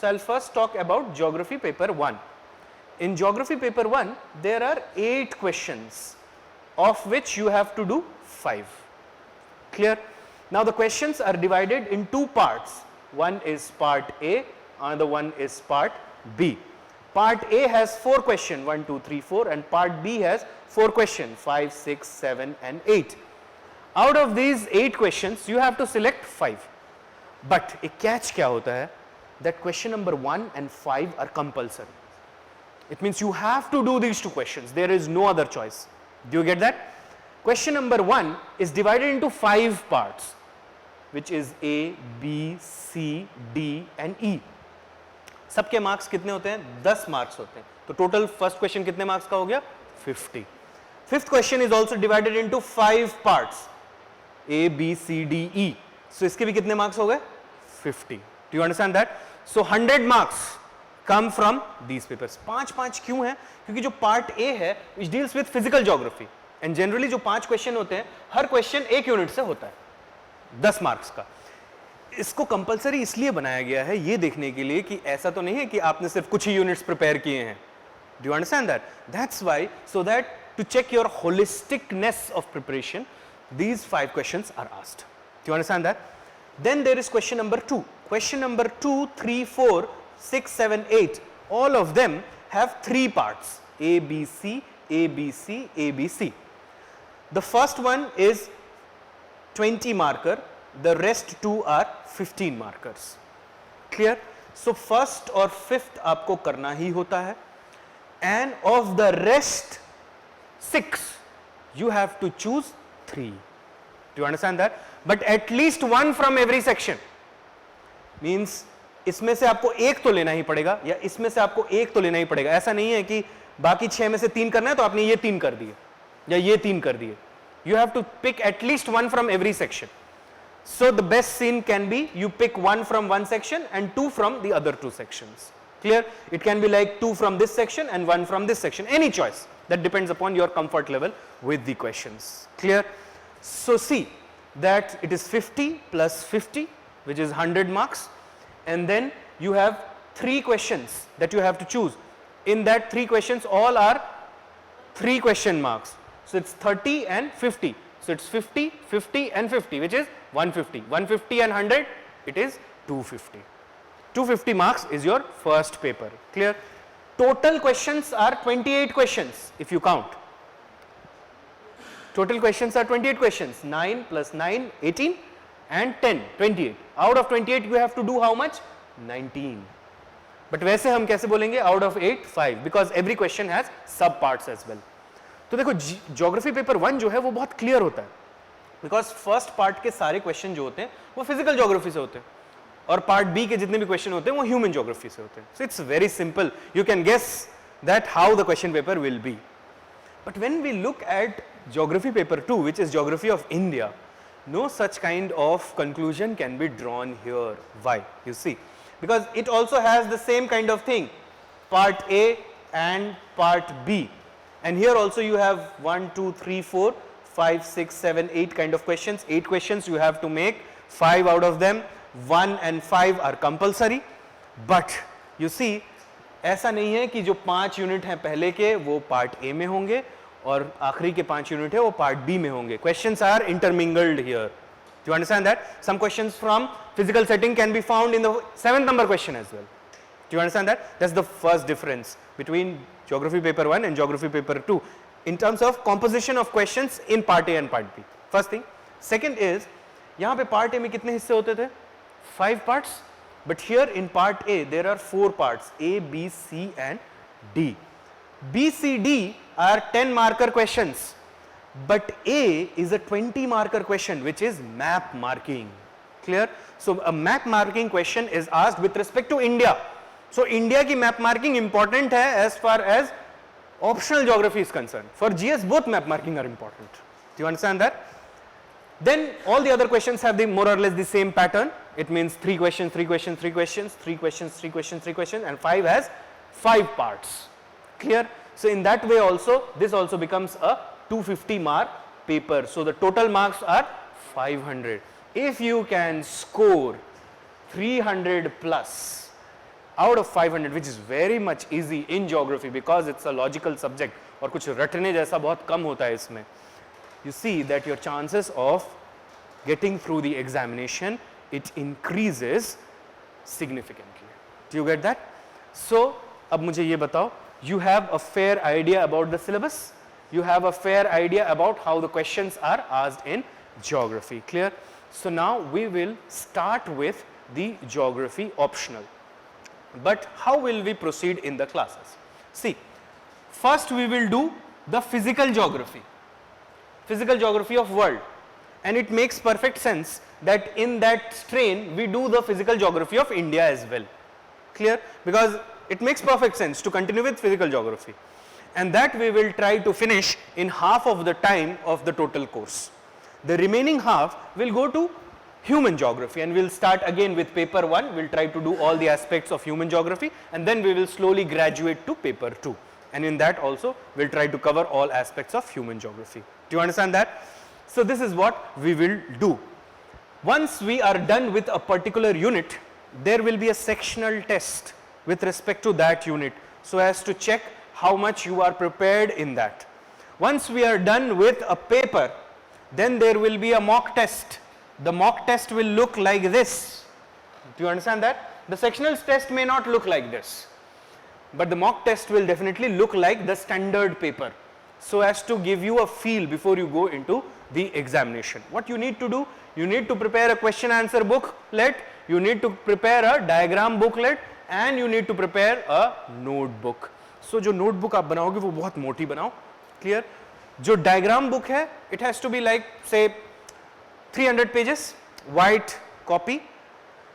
So I will first talk about geography paper 1. In geography paper 1, there are 8 questions, of which you have to do 5. Clear? Now the questions are divided in 2 parts. One is part A, another one is part B. Part A has 4 questions, 1, 2, 3, 4, and part B has 4 questions, 5, 6, 7, and 8. Out of these 8 questions, you have to select 5. But a catch क्या होता है? That question number 1 and 5 are compulsory. It means you have to do these 2 questions. There is no other choice. Do you get that? Question number 1 is divided into 5 parts, which is A, B, C, D and E. सबके marks कितने होते हैं? 10 marks होते हैं. तो total first question कितने marks का हो गया? 50. Fifth question is also divided into 5 parts, A, B, C, D, E. सो इसके भी कितने मार्क्स हो गए? 50. Do you understand that? So 100 marks come from these papers. 5 क्यों है? क्योंकि जो पार्ट ए है which deals with physical geography, and generally जो 5 क्वेश्चन होते हैं हर क्वेश्चन 1 यूनिट से होता है, 10 मार्क्स का. इसको कंपलसरी इसलिए बनाया गया है ये देखने के लिए कि ऐसा तो नहीं है कि आपने सिर्फ कुछ ही यूनिट्स प्रिपेयर किए हैं. Do you understand that? That's why, so that to check your holisticness of preparation, these 5 questions are asked. Do you understand that? Then there is question number 2. Question number 2, 3, 4, 6, 7, 8. All of them have 3 parts: A, B, C, A, B, C, A, B, C. The first one is 20 marker. The rest 2 are 15 markers. Clear? So first और fifth आपको करना ही होता है. And of the rest 6, you have to choose 3. Do you understand that? But at least 1 from every section. Means इसमें से आपको एक तो लेना ही पड़ेगा, या इसमें से आपको एक तो लेना ही पड़ेगा. ऐसा नहीं है कि बाकी 6 में से 3 करना है तो आपने ये 3 कर दिए या ये 3 कर दिए. You have to pick at least 1 from every section. So the best scene can be you pick 1 from one section and 2 from the other 2 sections. Clear? It can be like 2 from this section and 1 from this section. Any choice. That depends upon your comfort level with the questions. Clear? So see that it is 50 plus 50, which is 100 marks, and then you have 3 questions that you have to choose. In that 3 questions, all are 3 question marks. So it's 30 and 50. So it's 50, 50 and 50, which is 150. 150 and 100, it is 250. 250 marks is your first paper. Clear? Total questions are 28 questions if you count. Total questions are 28 questions. 9 plus 9, 18, and 10, 28. Out of 28 you have to do how much? 19. But वैसे हम कैसे बोलेंगे? Out of 8, 5, because every question has sub parts as well. तो देखो geography paper 1 जो है वो बहुत क्लियर होता है, बिकॉज फर्स्ट पार्ट के सारे क्वेश्चन जो होते हैं वो फिजिकल ज्योग्राफी से होते हैं, और पार्ट बी के जितने भी क्वेश्चन होते हैं वो ह्यूमन ज्योग्राफी से होते हैं. So it's very simple, you can guess that how the question paper will be. But when we look at geography paper 2, which is geography of India, no such kind of conclusion can be drawn here. Why? You see, because it also has the same kind of thing, part A and part B, and here also you have 1, 2, 3, 4, 5, 6, 7, 8 kind of questions. 8 questions you have to make, 5 out of them, 1 and 5 are compulsory. But you see, ऐसा नहीं है कि जो 5 unit हैं पहले के वो part A में होंगे और आखिरी के 5 यूनिट है वो पार्ट बी में होंगे. Questions are intermingled here. Do you understand that? Some questions from physical setting can be found in the 7th number question as well. Do you understand that? That's the first difference between geography paper 1 and geography paper 2 in terms of composition of questions in part A and part B. First thing. Second is, यहाँ पे part A में कितने हिस्से होते थे? 5 parts. But here in part A there are 4 parts: A, B, C and D. B, C, D are 10 marker questions, but A is a 20 marker question which is map marking. Clear? So a map marking question is asked with respect to India. So India की map marking important है as far as optional geography is concerned. For GS both map marking are important. Do you understand that? Then all the other questions have the more or less the same pattern. It means 3 questions, 3 questions, 3 questions, 3 questions, 3 questions, 3 questions, and 5 has 5 parts. Clear? So in that way also, this also becomes a 250 mark paper. So the total marks are 500. If you can score 300 plus out of 500, which is very much easy in geography because it's a logical subject और कुछ रटने जैसा बहुत कम होता है इसमें, you see that your chances of getting through the examination, it increases significantly. Do you get that? So अब मुझे ये बताओ, you have a fair idea about the syllabus, you have a fair idea about how the questions are asked in geography. Clear? So now we will start with the geography optional. But how will we proceed in the classes? See, first we will do the physical geography of world, and it makes perfect sense that in that strain we do the physical geography of India as well. Clear? Because it makes perfect sense to continue with physical geography, and that we will try to finish in half of the time of the total course. The remaining half will go to human geography, and we'll start again with paper 1. We'll try to do all the aspects of human geography, and then we will slowly graduate to paper 2, and in that also we'll try to cover all aspects of human geography. Do you understand that? So this is what we will do. Once we are done with a particular unit, there will be a sectional test with respect to that unit, so as to check how much you are prepared in that. Once we are done with a paper, then there will be a mock test. The mock test will look like this. Do you understand that? The sectional test may not look like this, but the mock test will definitely look like the standard paper, so as to give you a feel before you go into the examination. What you need to do, you need to prepare a question answer booklet, you need to prepare a diagram booklet, and you need to prepare a notebook. So जो notebook आप बनाओगे वो बहुत मोटी बनाओ, clear? जो diagram book है, it has to be like say 300 pages, white copy,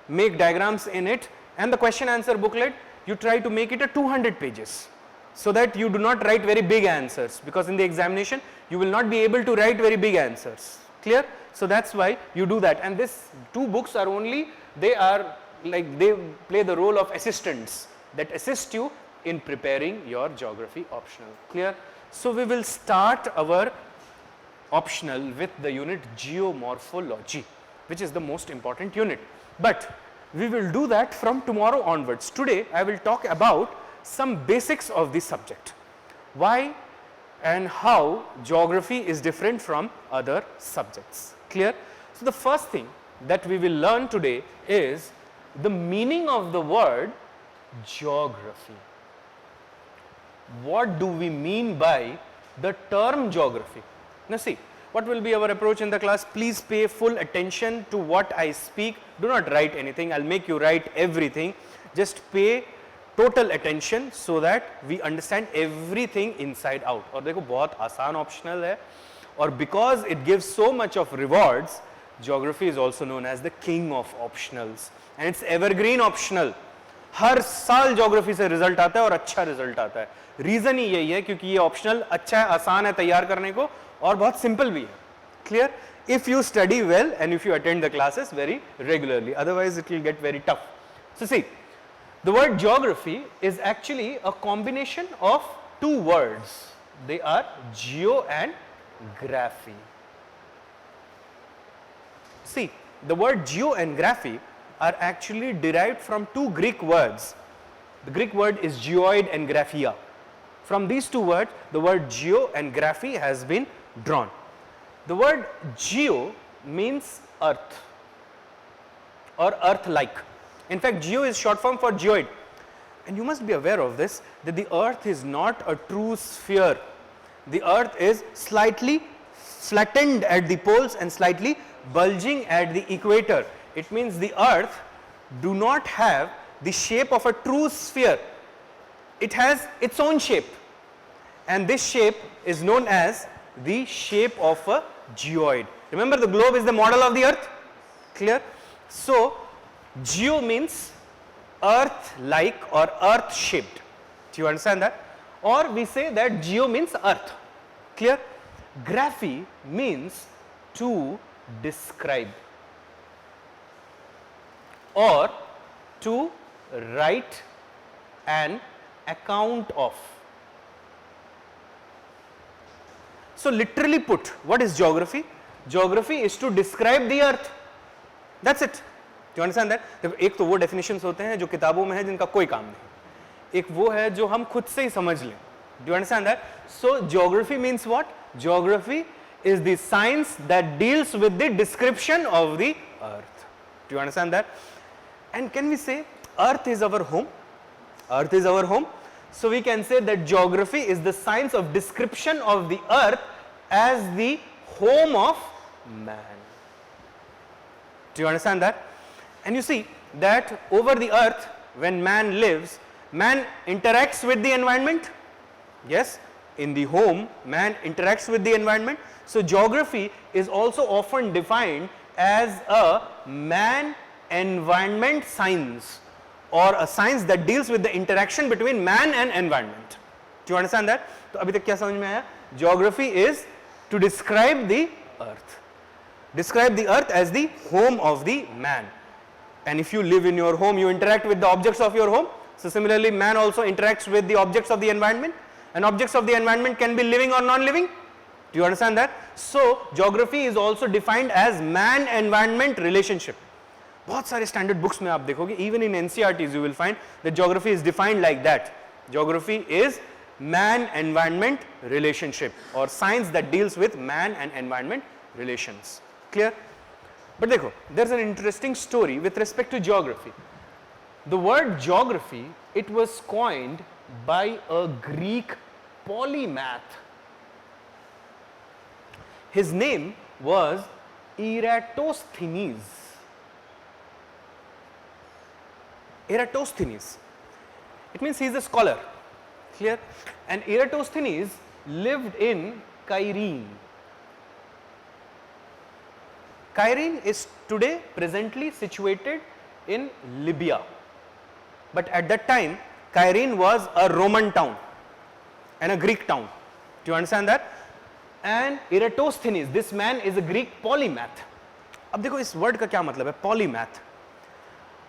make diagrams in it, and the question answer booklet, you try to make it a 200 pages, so that you do not write very big answers, because in the examination you will not be able to write very big answers, clear? So that's why you do that, and these two books are only, they are like, they play the role of assistants that assist you in preparing your geography optional, clear? So we will start our optional with the unit geomorphology, which is the most important unit, but we will do that from tomorrow onwards. Today I will talk about some basics of the subject, why and how geography is different from other subjects, clear? So the first thing that we will learn today is the meaning of the word geography. What do we mean by the term geography? Now see, what will be our approach in the class? Please pay full attention to what I speak. Do not write anything, I'll make you write everything. Just pay total attention so that we understand everything inside out. और देखो बहुत आसान optional है, और because it gives so much of rewards, geography is also known as the king of optionals, and it's evergreen optional. हर साल geography से result आता है और अच्छा result आता है. Reason ही यही है क्योंकि ये optional अच्छा है, आसान है तैयार करने को, और बहुत simple भी है. Clear? If you study well and if you attend the classes very regularly, otherwise it will get very tough. So see, the word geography is actually a combination of two words. They are geo and graphy. See, the word geo and graphy are actually derived from two Greek words. The Greek word is geoid and graphia. From these two words, the word geo and graphy has been drawn. The word geo means earth or earth-like. In fact, geo is short form for geoid, and you must be aware of this, that the earth is not a true sphere. The earth is slightly flattened at the poles and slightly bulging at the equator. It means the earth do not have the shape of a true sphere. It has its own shape, and this shape is known as the shape of a geoid. Remember, the globe is the model of the earth, clear? So geo means earth like or earth shaped. Do you understand that? Or we say that geo means earth, clear? Graphy means to describe or to write an account of. So literally put, what is geography? Geography is to describe the earth. That's it. Do you understand that? एक तो वो definitions होते हैं जो किताबों में है जिनका कोई काम नहीं, एक वो है जो हम खुद से ही समझ लें. Do you understand that? So geography means what? Geography is the science that deals with the description of the earth. Do you understand that? And can we say earth is our home? Earth is our home. So we can say that geography is the science of description of the earth as the home of man. Do you understand that? And you see that over the earth, when man lives, man interacts with the environment. Yes, in the home, man interacts with the environment. So geography is also often defined as a man-environment science, or a science that deals with the interaction between man and environment. Do you understand that? तो अभी तक क्या समझ में आया? Geography is to describe the earth. describe the earth as the home of the man. And if you live in your home, you interact with the objects of your home. So similarly, man also interacts with the objects of the environment, and objects of the environment can be living or non-living. Do you understand that? So geography is also defined as man-environment relationship. बहुत सारे standard books में आप देखोगे, even in NCERTs you will find that geography is defined like that. Geography is man-environment relationship, or science that deals with man and environment relations. Clear? But देखो, there's an interesting story with respect to geography. The word geography, it was coined by a Greek polymath. His name was Eratosthenes. Eratosthenes. It means he is a scholar. Clear? And Eratosthenes lived in Cyrene. Cyrene is today presently situated in Libya. But at that time, Cyrene was a Roman town and a Greek town. Do you understand that? And Eratosthenes, this man is a Greek polymath. अब देखो इस word का क्या मतलब है, polymath.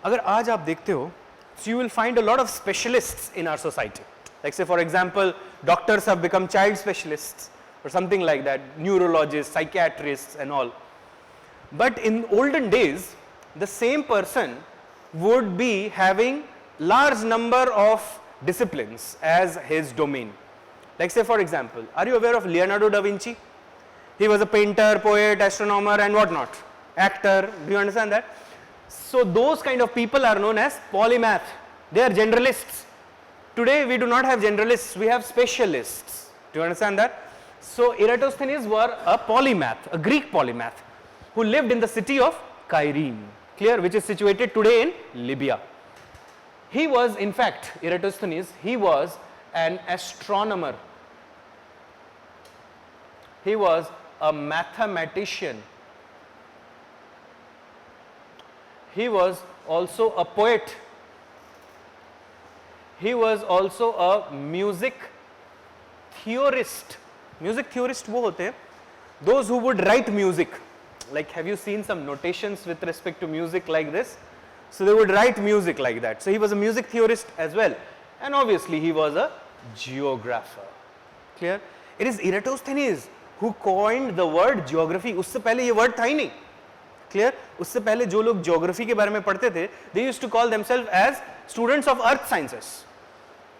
अगर आज आप देखते हो, so you will find a lot of specialists in our society. Like say for example, doctors have become child specialists or something like that, neurologists, psychiatrists and all. But in olden days, the same person would be having large number of disciplines as his domain. Like say for example, are you aware of Leonardo da Vinci? He was a painter, poet, astronomer and what not, actor. Do you understand that? So those kind of people are known as polymath. They are generalists. Today we do not have generalists, we have specialists. Do you understand that? So Eratosthenes were a polymath, a Greek polymath, who lived in the city of Cyrene, clear, which is situated today in Libya. He was, in fact, Eratosthenes, he was an astronomer. He was a mathematician. He was also a poet. He was also a music theorist. Music theorist वो होते हैं, those who would write music. Like have you seen some notations with respect to music like this? So they would write music like that. So he was a music theorist as well. And obviously he was a geographer. Clear? It is Eratosthenes who coined the word geography. उससे पहले ये word था ही नहीं. Clear? उससे पहले जो लोग geography के बारे में पढ़ते थे, they used to call themselves as students of earth sciences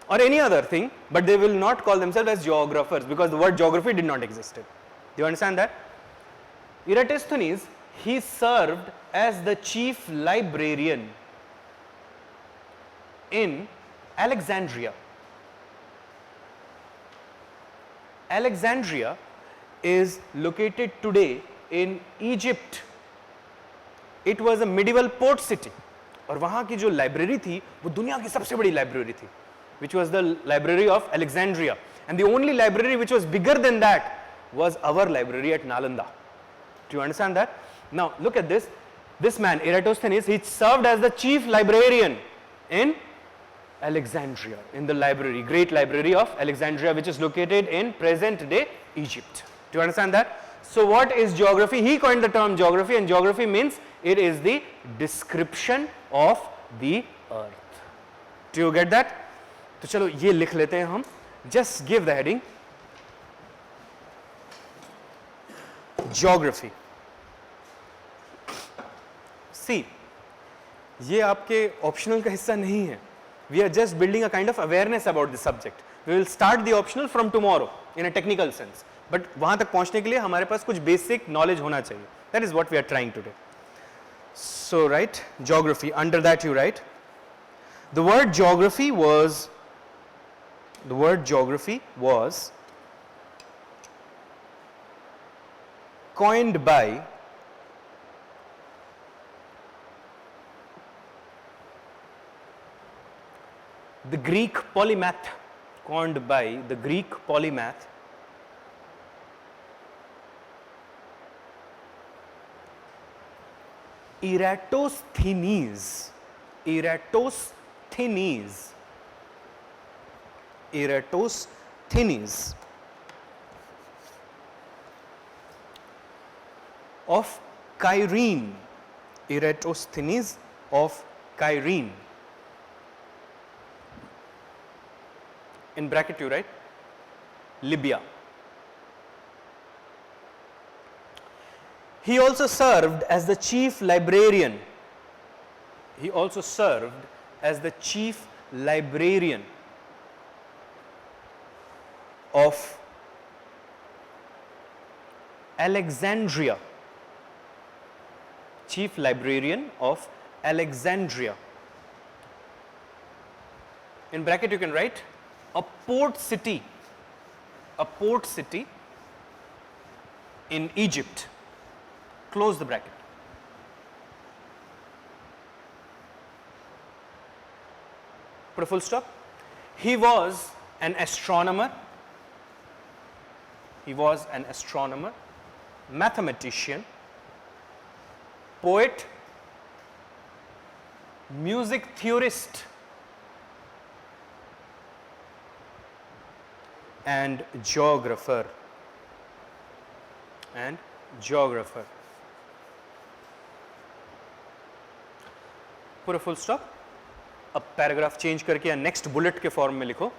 or any other thing, but they will not call themselves as geographers because the word geography did not exist. Do you understand that? Eratosthenes, he served as the chief librarian in Alexandria. Alexandria is located today in Egypt. It was a medieval port city. और वहाँ की जो library थी, वो दुनिया की सबसे बड़ी library थी, which was the library of Alexandria. And the only library which was bigger than that was our library at Nalanda. Do you understand that? Now look at this. This man Eratosthenes, he served as the chief librarian in Alexandria, in the library, great library of Alexandria, which is located in present day Egypt. Do you understand that? So what is geography? He coined the term geography, and geography means it is the description of the earth. Do you get that? तो चलो ये लिख लेते हैं हम. Just give the heading geography. See, ये आपके optional का हिस्सा नहीं है. We are just building a kind of awareness about the subject. We will start the optional from tomorrow in a technical sense. But वहाँ तक पहुँचने के लिए हमारे पास कुछ basic knowledge होना चाहिए. That is what we are trying to do. So write geography. Under that you write. The word geography was coined by the Greek polymath, Eratosthenes. Of Cyrene, Eratosthenes of Cyrene. In bracket you write Libya. He also served as the chief librarian. He also served as the chief librarian of Alexandria. Chief librarian of Alexandria. In bracket you can write a port city in Egypt. Close the bracket. Put a full stop. He was an astronomer. He was an astronomer, mathematician, poet, music theorist, and geographer. Put a full stop. अब paragraph change करके या next bullet के form में लिखो.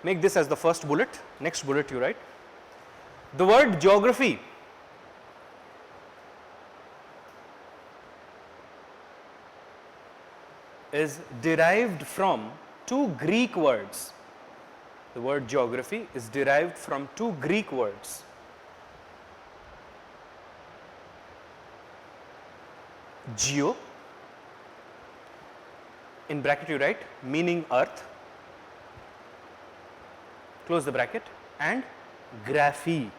Make this as the first bullet. Next bullet you write. The word geography is derived from two Greek words. The word geography is derived from two Greek words. Geo, in bracket you write meaning earth, close the bracket, and graphy,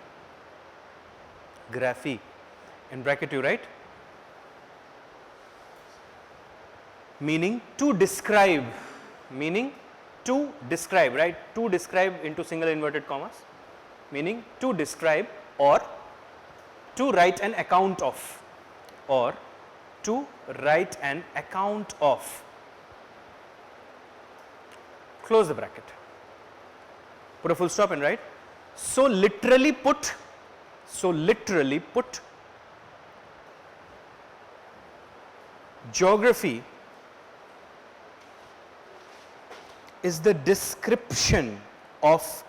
in bracket you write meaning to describe, right? To describe into single inverted commas, meaning to describe or to write an account of, Close the bracket. Put a full stop and write. So literally put, geography is the description of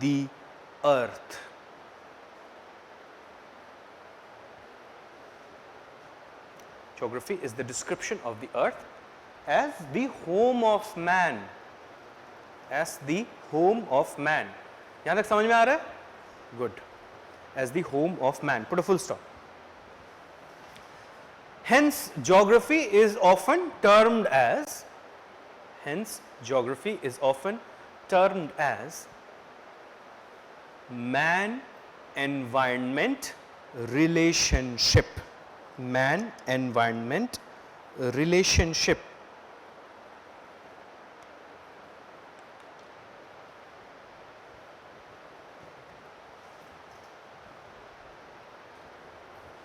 the earth. Geography is the description of the earth as the home of man. यहाँ तक समझ में आ रहा है? Good. As the home of man. Put a full stop. Hence, geography is often termed as man-environment relationship. Man-environment relationship.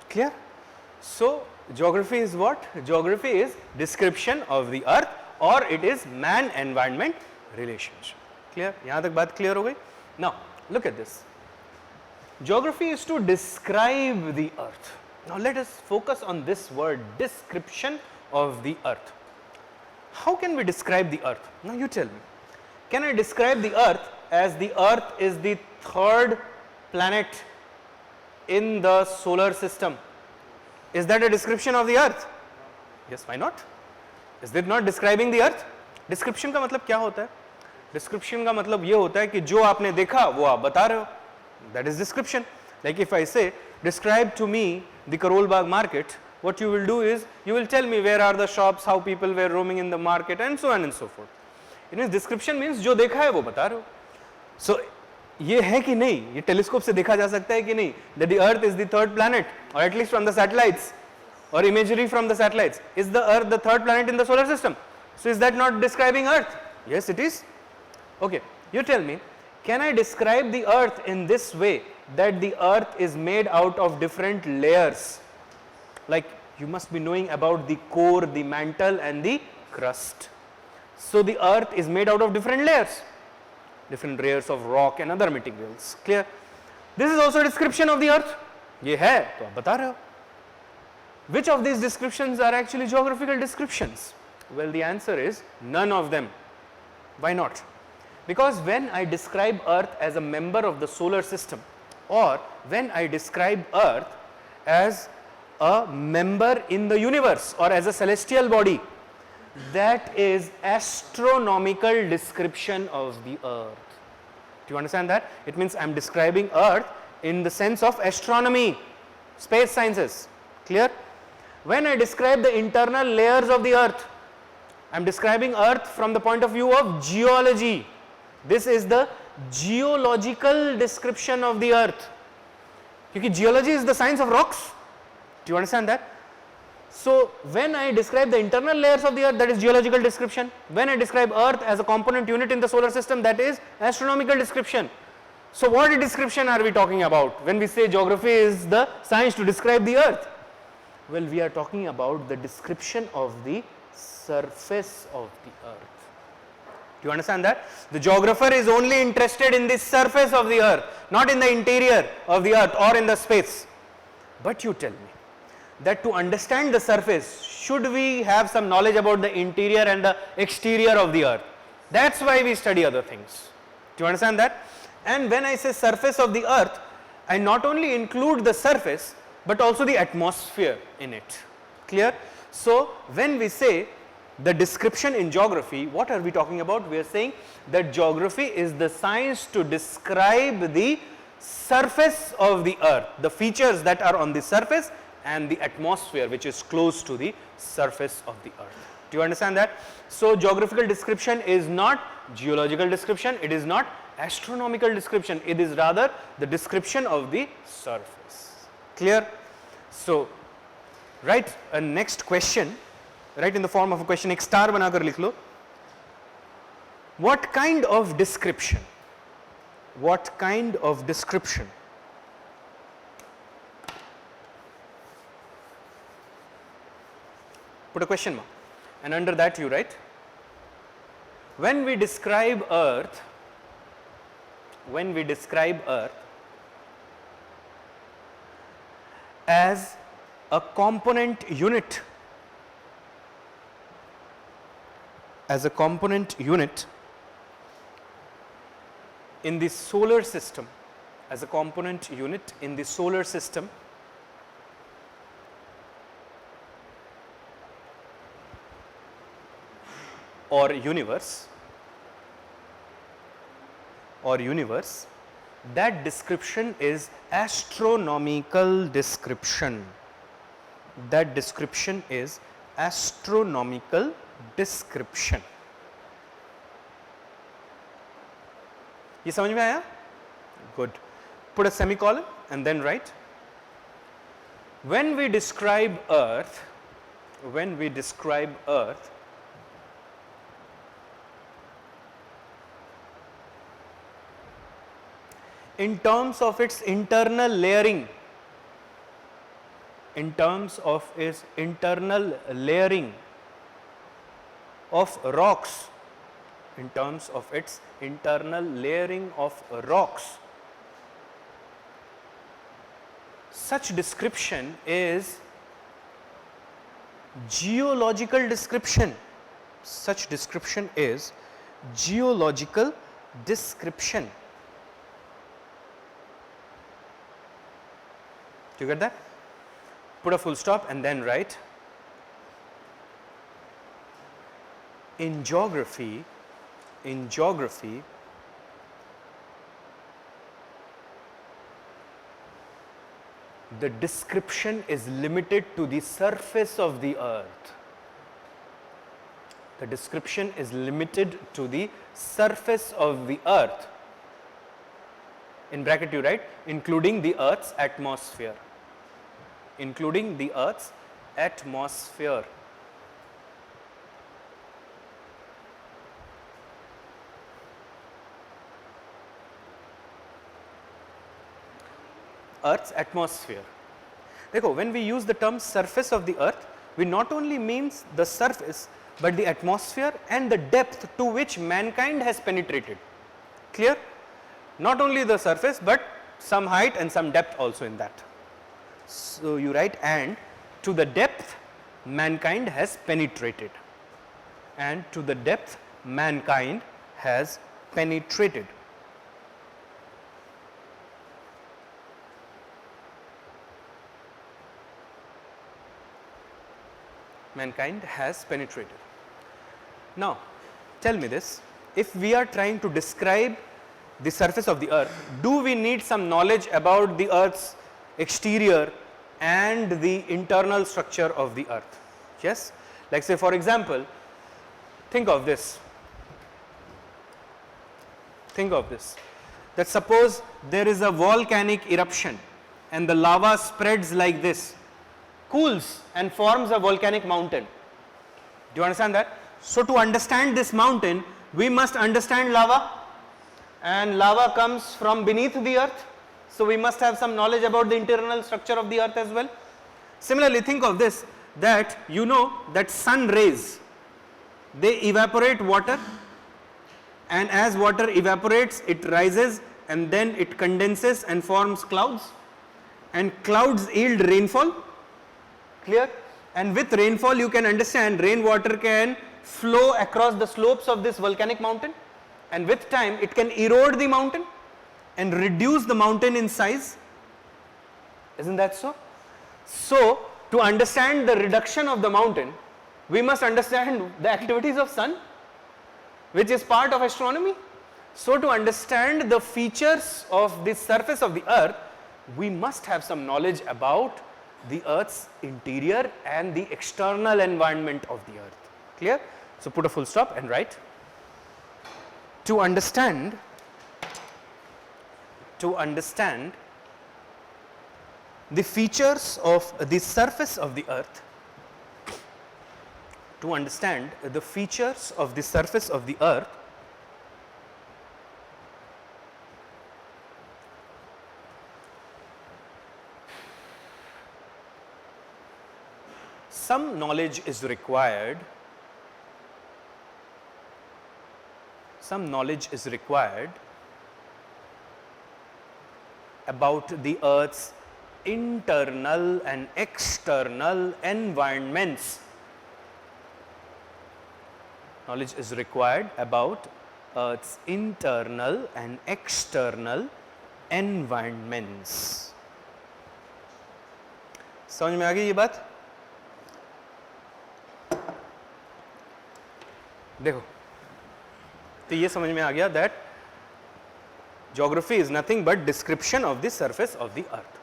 Clear? So, geography is what? Geography is description of the earth or it is man-environment relationship. Clear? यहाँ तक बात clear हो गई? Now, look at this. Geography is to describe the earth. Now, let us focus on this word, description of the earth. How can we describe the earth? Now, you tell me. Can I describe the earth as the earth is the third planet in the solar system? Is that a description of the earth? Yes, why not? Is it not describing the earth? Description का मतलब क्या होता है? Description का मतलब ये होता है कि जो आपने देखा वो आप बता रहे हो. That is description. Like if I say, describe to me the Karol Bagh market, what you will do is, you will tell me where are the shops, how people were roaming in the market and so on and so forth. It means description means जो देखा है वो बता रहे हो. So ये है कि नहीं, ये टेलीस्कोप से देखा जा सकता है कि नहीं, that the earth is the third planet or at least from the satellites or imagery from the satellites. Is the earth the third planet in the solar system? So is that not describing earth? Yes, it is. Okay, you tell me, can I describe the earth in this way, that the earth is made out of different layers? Like you must be knowing about the core, the mantle and the crust. So the earth is made out of different layers of rock and other materials. Clear? This is also a description of the earth. ये है तो आप बता रहे हो. Which of these descriptions are actually geographical descriptions? Well, the answer is none of them. Why not? Because when I describe Earth as a member of the solar system, or when I describe Earth as a member in the universe or as a celestial body, that is astronomical description of the Earth. Do you understand that? It means I am describing Earth in the sense of astronomy, space sciences. Clear? When I describe the internal layers of the Earth, I am describing Earth from the point of view of geology. This is the geological description of the Earth. Because geology is the science of rocks. Do you understand that? So, when I describe the internal layers of the Earth, that is geological description. When I describe Earth as a component unit in the solar system, that is astronomical description. So, what description are we talking about when we say geography is the science to describe the Earth? Well, we are talking about the description of the surface of the Earth. Do you understand that? The geographer is only interested in the surface of the Earth, not in the interior of the Earth or in the space. But you tell me that to understand the surface, should we have some knowledge about the interior and the exterior of the Earth? That's why we study other things. Do you understand that? And when I say surface of the Earth, I not only include the surface, but also the atmosphere in it. Clear? So, when we say the description in geography, what are we talking about? We are saying that geography is the science to describe the surface of the Earth, the features that are on the surface and the atmosphere which is close to the surface of the Earth. Do you understand that? So, geographical description is not geological description, it is not astronomical description, it is rather the description of the surface. Clear? So, write a next question, write in the form of a question, एक star बनाकर लिख लो. What kind of description? What kind of description put a question mark, and under that you write, when we describe Earth as a component unit, in the solar system, as a component unit in the solar system, or universe, that description is astronomical description. That description is astronomical description. ये समझ में आया? Good. Put a semicolon and then write, when we describe Earth in terms of its internal layering, of rocks, such description is geological description. Such description is geological description. Do you get that? Put a full stop and then write, in geography, the description is limited to the surface of the Earth. The description is limited to the surface of the Earth. In bracket you write, including the Earth's atmosphere. Including the Earth's atmosphere. Earth's atmosphere. देखो, when we use the term surface of the Earth, we not only means the surface, but the atmosphere and the depth to which mankind has penetrated. Clear? Not only the surface, but some height and some depth also in that. So, you write, and to the depth mankind has penetrated, and to the depth mankind has penetrated. Mankind has penetrated. Now, tell me this, if we are trying to describe the surface of the earth, do we need some knowledge about the earth's exterior and the internal structure of the earth? Yes? Like say for example, think of this, that suppose there is a volcanic eruption and the lava spreads like this, cools and forms a volcanic mountain. Do you understand that? So, to understand this mountain, we must understand lava, and lava comes from beneath the earth. So, we must have some knowledge about the internal structure of the earth as well. Similarly, think of this, that you know that sun rays, they evaporate water, and as water evaporates, it rises and then it condenses and forms clouds, and clouds yield rainfall. Clear? And with rainfall, you can understand rainwater can flow across the slopes of this volcanic mountain, and with time it can erode the mountain and reduce the mountain in size. Isn't that so? So, to understand the reduction of the mountain, we must understand the activities of sun, which is part of astronomy. So, to understand the features of the surface of the earth, we must have some knowledge about the earth's interior and the external environment of the earth. Clear? So, put a full stop and write, to understand the features of the surface of the earth, to understand the features of the surface of the earth, some knowledge is required, about the earth's internal and external environments. Knowledge is required about earth's internal and external environments. समझ में आ गई ये बात? देखो, तो ये समझ में आ गया that geography is nothing but description of the surface of the earth.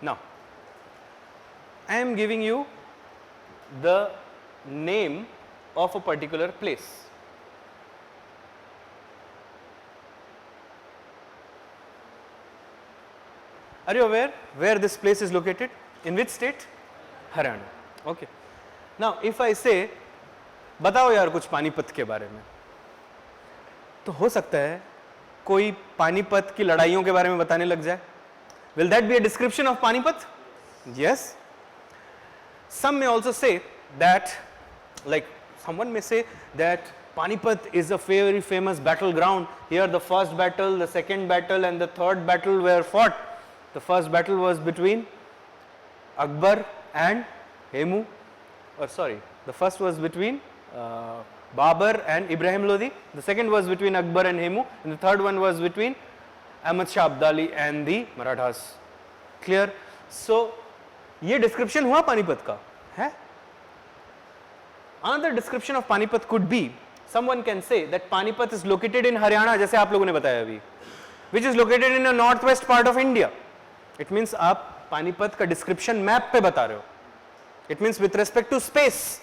Now, I am giving you the name of a particular place. Are you aware where this place is located? In which state? Haryana. Okay. Now, if I say, बताओ यार कुछ पानीपत के बारे में, तो हो सकता है कोई पानीपत की लड़ाइयों के बारे में बताने लग जाए. Will that be a description of Panipat? Yes. Some may also say that, like someone may say that Panipat is a very famous battleground. Here the first battle, the second battle and the third battle were fought. The first battle was between Akbar and Hemu, or sorry, the first was between Babur and Ibrahim Lodi, the second was between Akbar and Hemu, and the third one was between Ahmad Shah Abdali and the Marathas. Clear? So, ये description हुआ पानीपत का है. Another description of Panipat could be, someone can say that Panipat is located in Haryana, जैसे आप लोगों ने बताया अभी, which is located in the northwest part of India. It means आप पानीपत का description map पे बता रहे हो. It means with respect to space.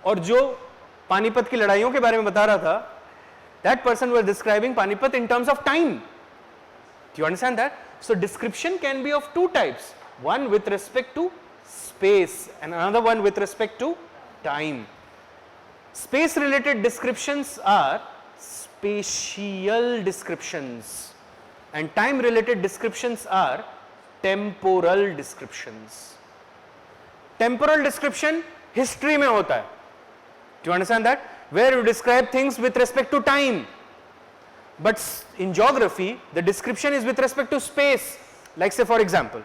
और जो पानीपत की लड़ाइयों के बारे में बता रहा था, that person was describing Panipat in terms of time. Do you understand that? So, description can be of two types, one with respect to space and another one with respect to time. Space related descriptions are spatial descriptions and time related descriptions are temporal descriptions. Temporal description history में होता है. Do you understand that? Where you describe things with respect to time. But in geography, the description is with respect to space. Like say for example,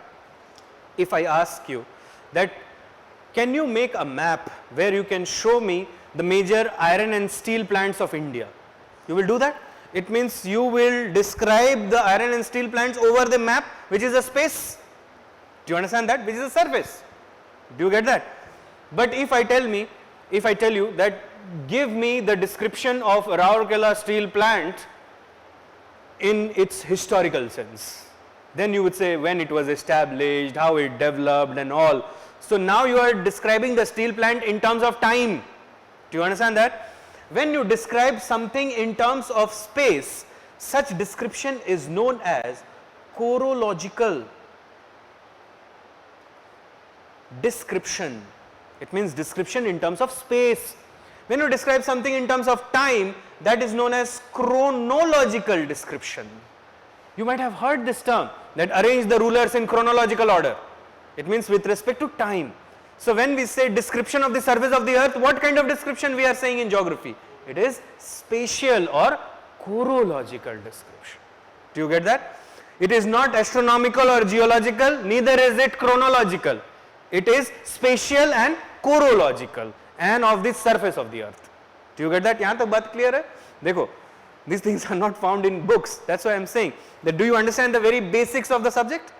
if I ask you that can you make a map where you can show me the major iron and steel plants of India? You will do that? It means you will describe the iron and steel plants over the map, which is a space. Do you understand that? Which is a surface. Do you get that? But if I tell you that give me the description of Rourkela steel plant in its historical sense, then you would say when it was established, how it developed and all. So now you are describing the steel plant in terms of time. Do you understand that? When you describe something in terms of space, such description is known as chorological description. It means description in terms of space. When you describe something in terms of time, that is known as chronological description. You might have heard this term, that arrange the rulers in chronological order. It means with respect to time. So when we say description of the surface of the earth, what kind of description we are saying in geography? It is spatial or chorological description. Do you get that? It is not astronomical or geological, neither is it chronological. It is spatial and chorological and of the surface of the earth. Do you get that? यहाँ तक बात clear है? देखो, these things are not found in books. That's why I am saying that do you understand the very basics of the subject?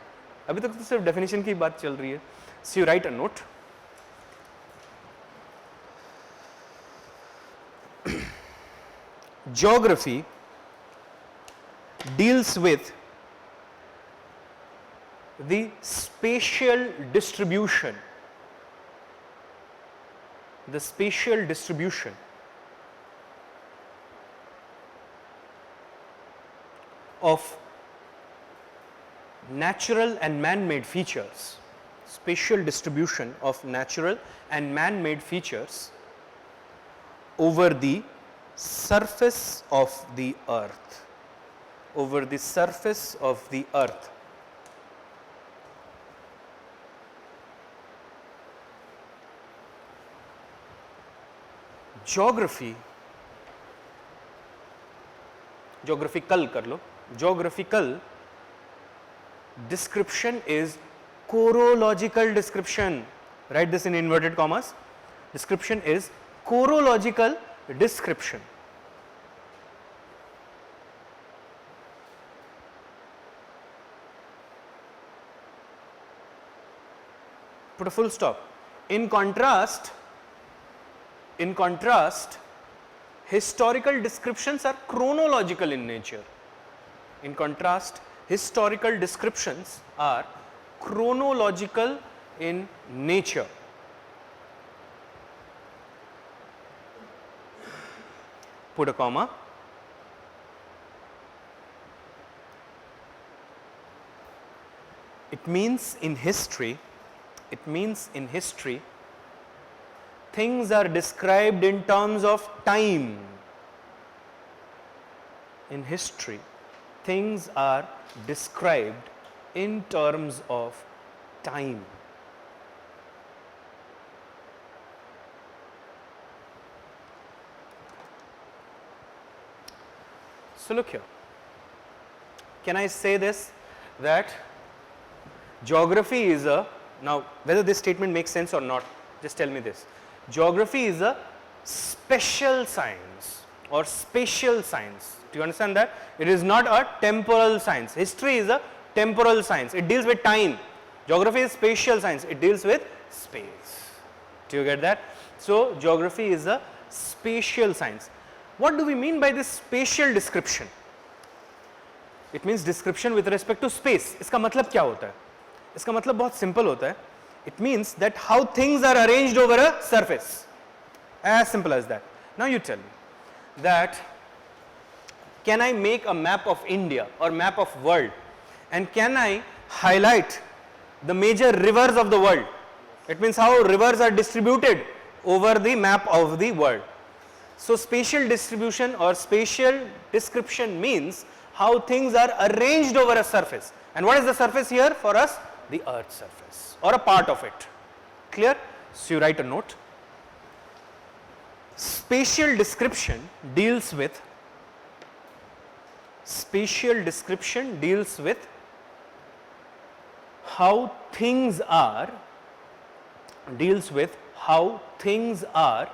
अभी तक तो सिर्फ definition की बात चल रही है. So you write a note. Geography deals with the spatial distribution, of natural and man-made features, spatial distribution of natural and man-made features over the surface of the earth, over the surface of the earth. Geography, geographical कर लो, geographical description is chorological description. Write this in inverted commas. Description is chorological description. Put a full stop. In contrast, historical descriptions are chronological in nature. In contrast, historical descriptions are chronological in nature. Put a comma. It means in history, things are described in terms of time. In history, things are described in terms of time. So look here, can I say this, that geography is a, now whether this statement makes sense or not, just tell me this. Geography is a special science or spatial science. Do you understand that? It is not a temporal science. History is a temporal science. It deals with time. Geography is spatial science. It deals with space. Do you get that? So geography is a spatial science. What do we mean by this spatial description? It means description with respect to space. इसका मतलब क्या होता है? इसका मतलब बहुत simple होता है. It means that how things are arranged over a surface. As simple as that. Now you tell me that can I make a map of India or map of world, and can I highlight the major rivers of the world? It means how rivers are distributed over the map of the world. So spatial distribution or spatial description means how things are arranged over a surface. And what is the surface here for us? The earth's surface or a part of it. Clear? So you write a note. Spatial description deals with how things are deals with how things are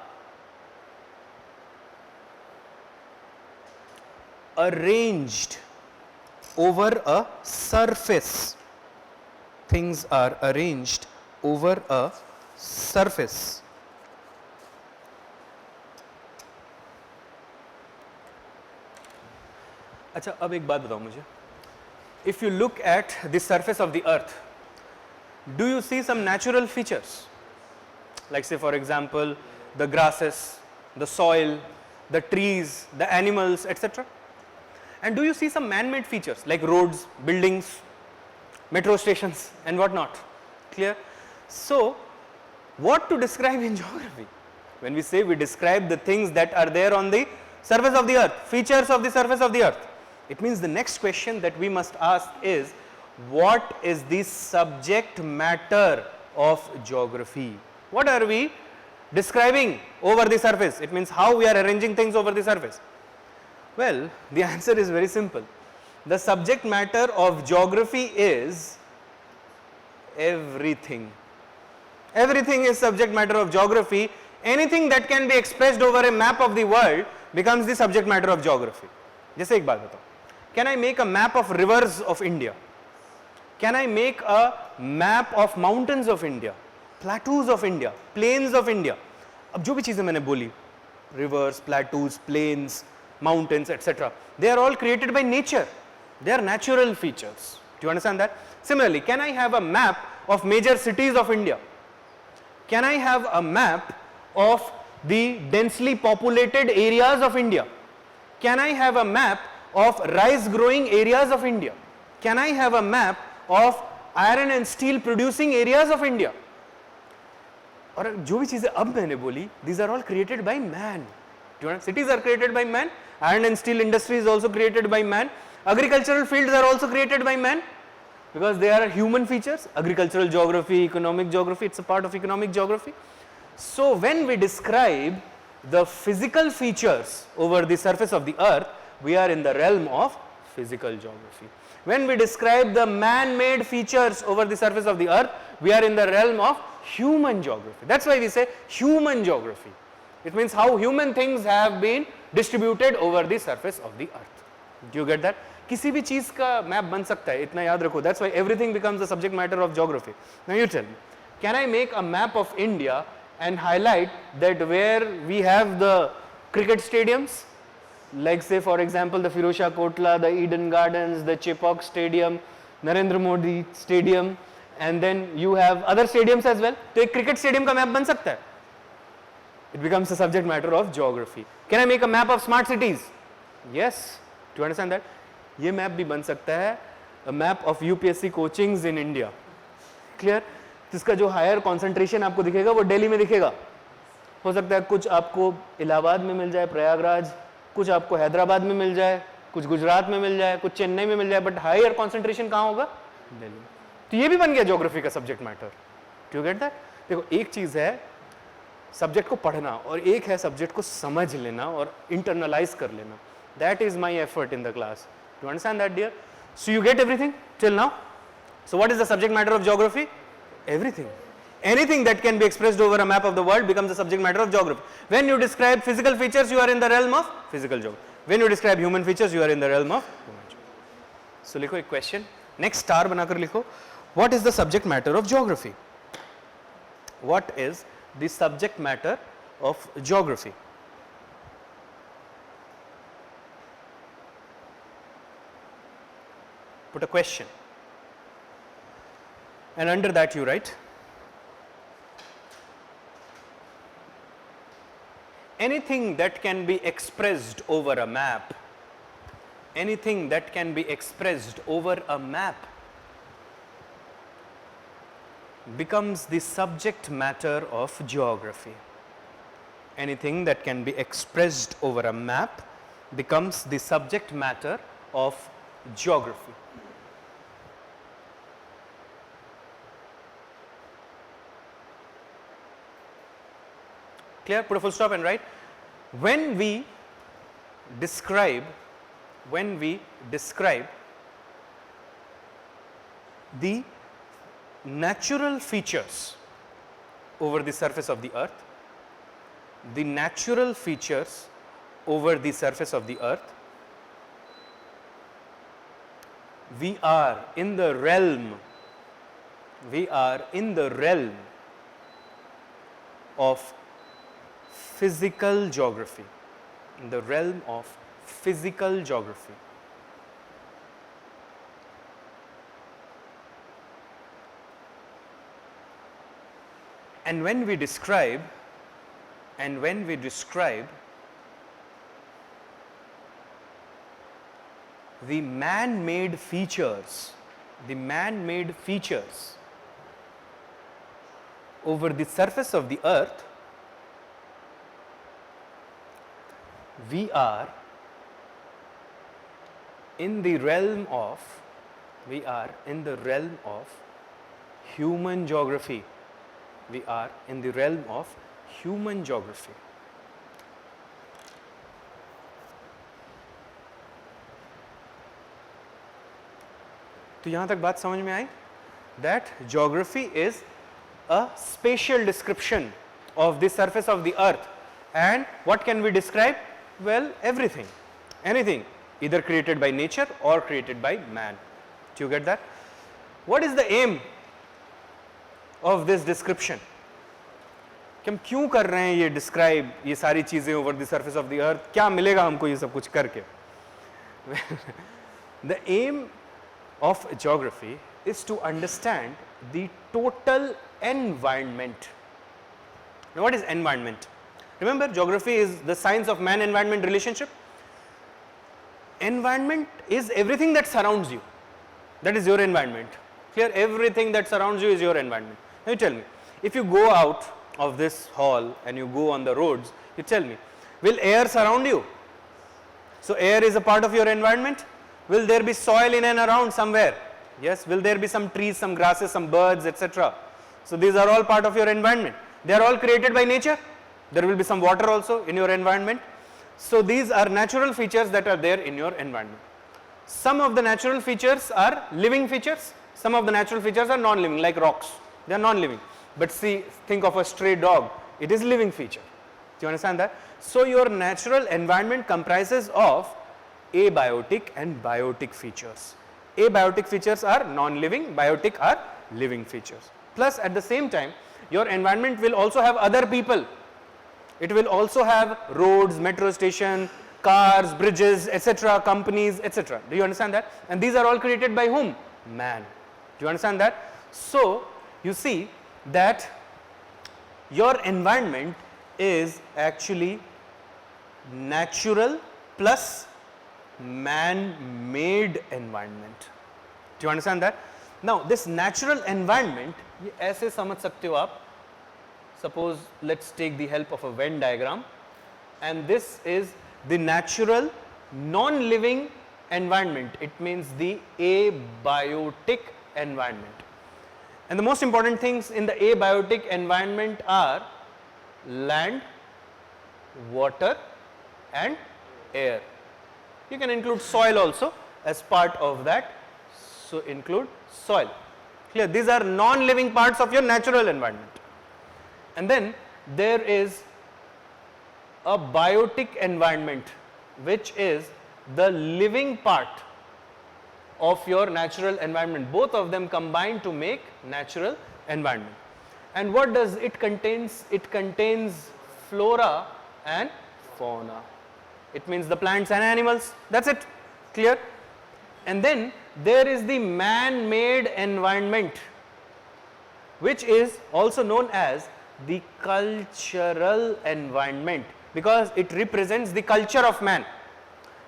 arranged over a surface. Things are arranged over a surface. अच्छा, अब एक बात बताओ मुझे, if you look at the surface of the earth, do you see some natural features, like say for example the grasses, the soil, the trees, the animals, etc.? And do you see some man-made features like roads, buildings, metro stations and what not? Clear? So what to describe in geography? When we say we describe the things that are there on the surface of the earth, features of the surface of the earth, it means the next question that we must ask is, what is the subject matter of geography? What are we describing over the surface? It means how we are arranging things over the surface. Well, the answer is very simple. The subject matter of geography is everything. Everything is subject matter of geography. Anything that can be expressed over a map of the world becomes the subject matter of geography. जैसे एक बात बताओ, can I make a map of rivers of India? Can I make a map of mountains of India, plateaus of India, plains of India? अब जो भी चीजें मैंने बोली, rivers, plateaus, plains, mountains, etc., they are all created by nature. They are natural features. Do you understand that? Similarly, can I have a map of major cities of India? Can I have a map of the densely populated areas of India? Can I have a map of rice growing areas of India? Can I have a map of iron and steel producing areas of India? और जो भी चीजें अब मैंने बोली, these are all created by man. Do you know? Cities are created by man. Iron and steel industry is also created by man. Agricultural fields are also created by man because they are human features. Agricultural geography, economic geography, it's a part of economic geography. So when we describe the physical features over the surface of the earth, we are in the realm of physical geography. When we describe the man-made features over the surface of the earth, we are in the realm of human geography. That's why we say human geography. It means how human things have been distributed over the surface of the earth. Do you get that? किसी भी चीज का map बन सकता है, इतना याद रखो. That's why everything becomes the subject matter of geography. Now you tell me, can I make a map of India and highlight that where we have the cricket stadiums, like say for example the Firozshah Kotla, the Eden Gardens, the Chepauk Stadium, Narendra Modi Stadium, and then you have other stadiums as well. तो एक cricket stadium का map बन सकता है. It becomes the subject matter of geography. Can I make a map of smart cities? Yes. Do you understand that? ये map भी बन सकता है, a map of UPSC coachings in India. Clear? जिसका जो हायर कॉन्सेंट्रेशन आपको दिखेगा वो दिल्ली में दिखेगा. हो सकता है कुछ आपको इलाहाबाद में मिल जाए, प्रयागराज, कुछ आपको हैदराबाद में मिल जाए, कुछ गुजरात में मिल जाए, कुछ चेन्नई में मिल जाए, बट हायर कॉन्सेंट्रेशन कहाँ होगा? दिल्ली में. तो ये भी बन गया ज्योग्राफी का subject matter. Do you get that? देखो, एक चीज है सब्जेक्ट को पढ़ना और एक है सब्जेक्ट को समझ लेना और इंटरनलाइज कर लेना. That is my effort in the class. Do understand that dear? So you get everything till now? So what is the subject matter of geography? Everything. Anything that can be expressed over a map of the world becomes the subject matter of geography. When you describe physical features, you are in the realm of physical geography. When you describe human features, you are in the realm of human geography. So लिखो एक question. Next star बनाकर लिखो. What is the subject matter of geography? What is the subject matter of geography? Put a question. And under that you write, anything that can be expressed over a map, anything that can be expressed over a map becomes the subject matter of geography. Anything that can be expressed over a map becomes the subject matter of geography. Clear? Put a full stop and write. When we describe the natural features over the surface of the earth, the natural features over the surface of the earth. We are in the realm of physical geography, in the realm of physical geography. And when we describe the man-made features over the surface of the earth, we are in the realm of human geography. We are in the realm of human geography. तो यहाँ तक बात समझ में आई? That geography is a spatial description of the surface of the earth. And what can we describe? Well, everything, anything, either created by nature or created by man. Do you get that? What is the aim of this description? कि हम क्यों कर रहे हैं ये describe ये सारी चीजें over the surface of the earth? क्या मिलेगा हमको ये सब कुछ करके? The aim of geography is to understand the total environment. Now, what is environment? Remember, geography is the science of man-environment relationship. Environment is everything that surrounds you. That is your environment. Clear? Everything that surrounds you is your environment. Now, you tell me, if you go out of this hall and you go on the roads, you tell me, will air surround you? So, air is a part of your environment. Will there be soil in and around somewhere? Yes. Will there be some trees, some grasses, some birds, etc.? So, these are all part of your environment. They are all created by nature. There will be some water also in your environment. So, these are natural features that are there in your environment. Some of the natural features are living features. Some of the natural features are non-living, like rocks. They are non-living. But see, think of a stray dog. It is living feature. Do you understand that? So, your natural environment comprises of abiotic and biotic features. Abiotic features are non-living, biotic are living features. Plus, at the same time, your environment will also have other people. It will also have roads, metro station, cars, bridges, etc., companies, etc. Do you understand that? And these are all created by whom? Man. Do you understand that? So, you see that your environment is actually natural plus man-made environment. Do you understand that? Now, this natural environment, ये ऐसे समझ सकते हो आप. Suppose let's take the help of a Venn diagram, and this is the natural non-living environment. It means the abiotic environment. And the most important things in the abiotic environment are land, water and air. You can include soil also as part of that. So, include soil. Clear? These are non-living parts of your natural environment. And then there is a biotic environment, which is the living part of your natural environment. Both of them combine to make natural environment. And what does it contains? It contains flora and fauna. It means the plants and animals. That's it. Clear? And then there is the man-made environment, which is also known as the cultural environment, because it represents the culture of man,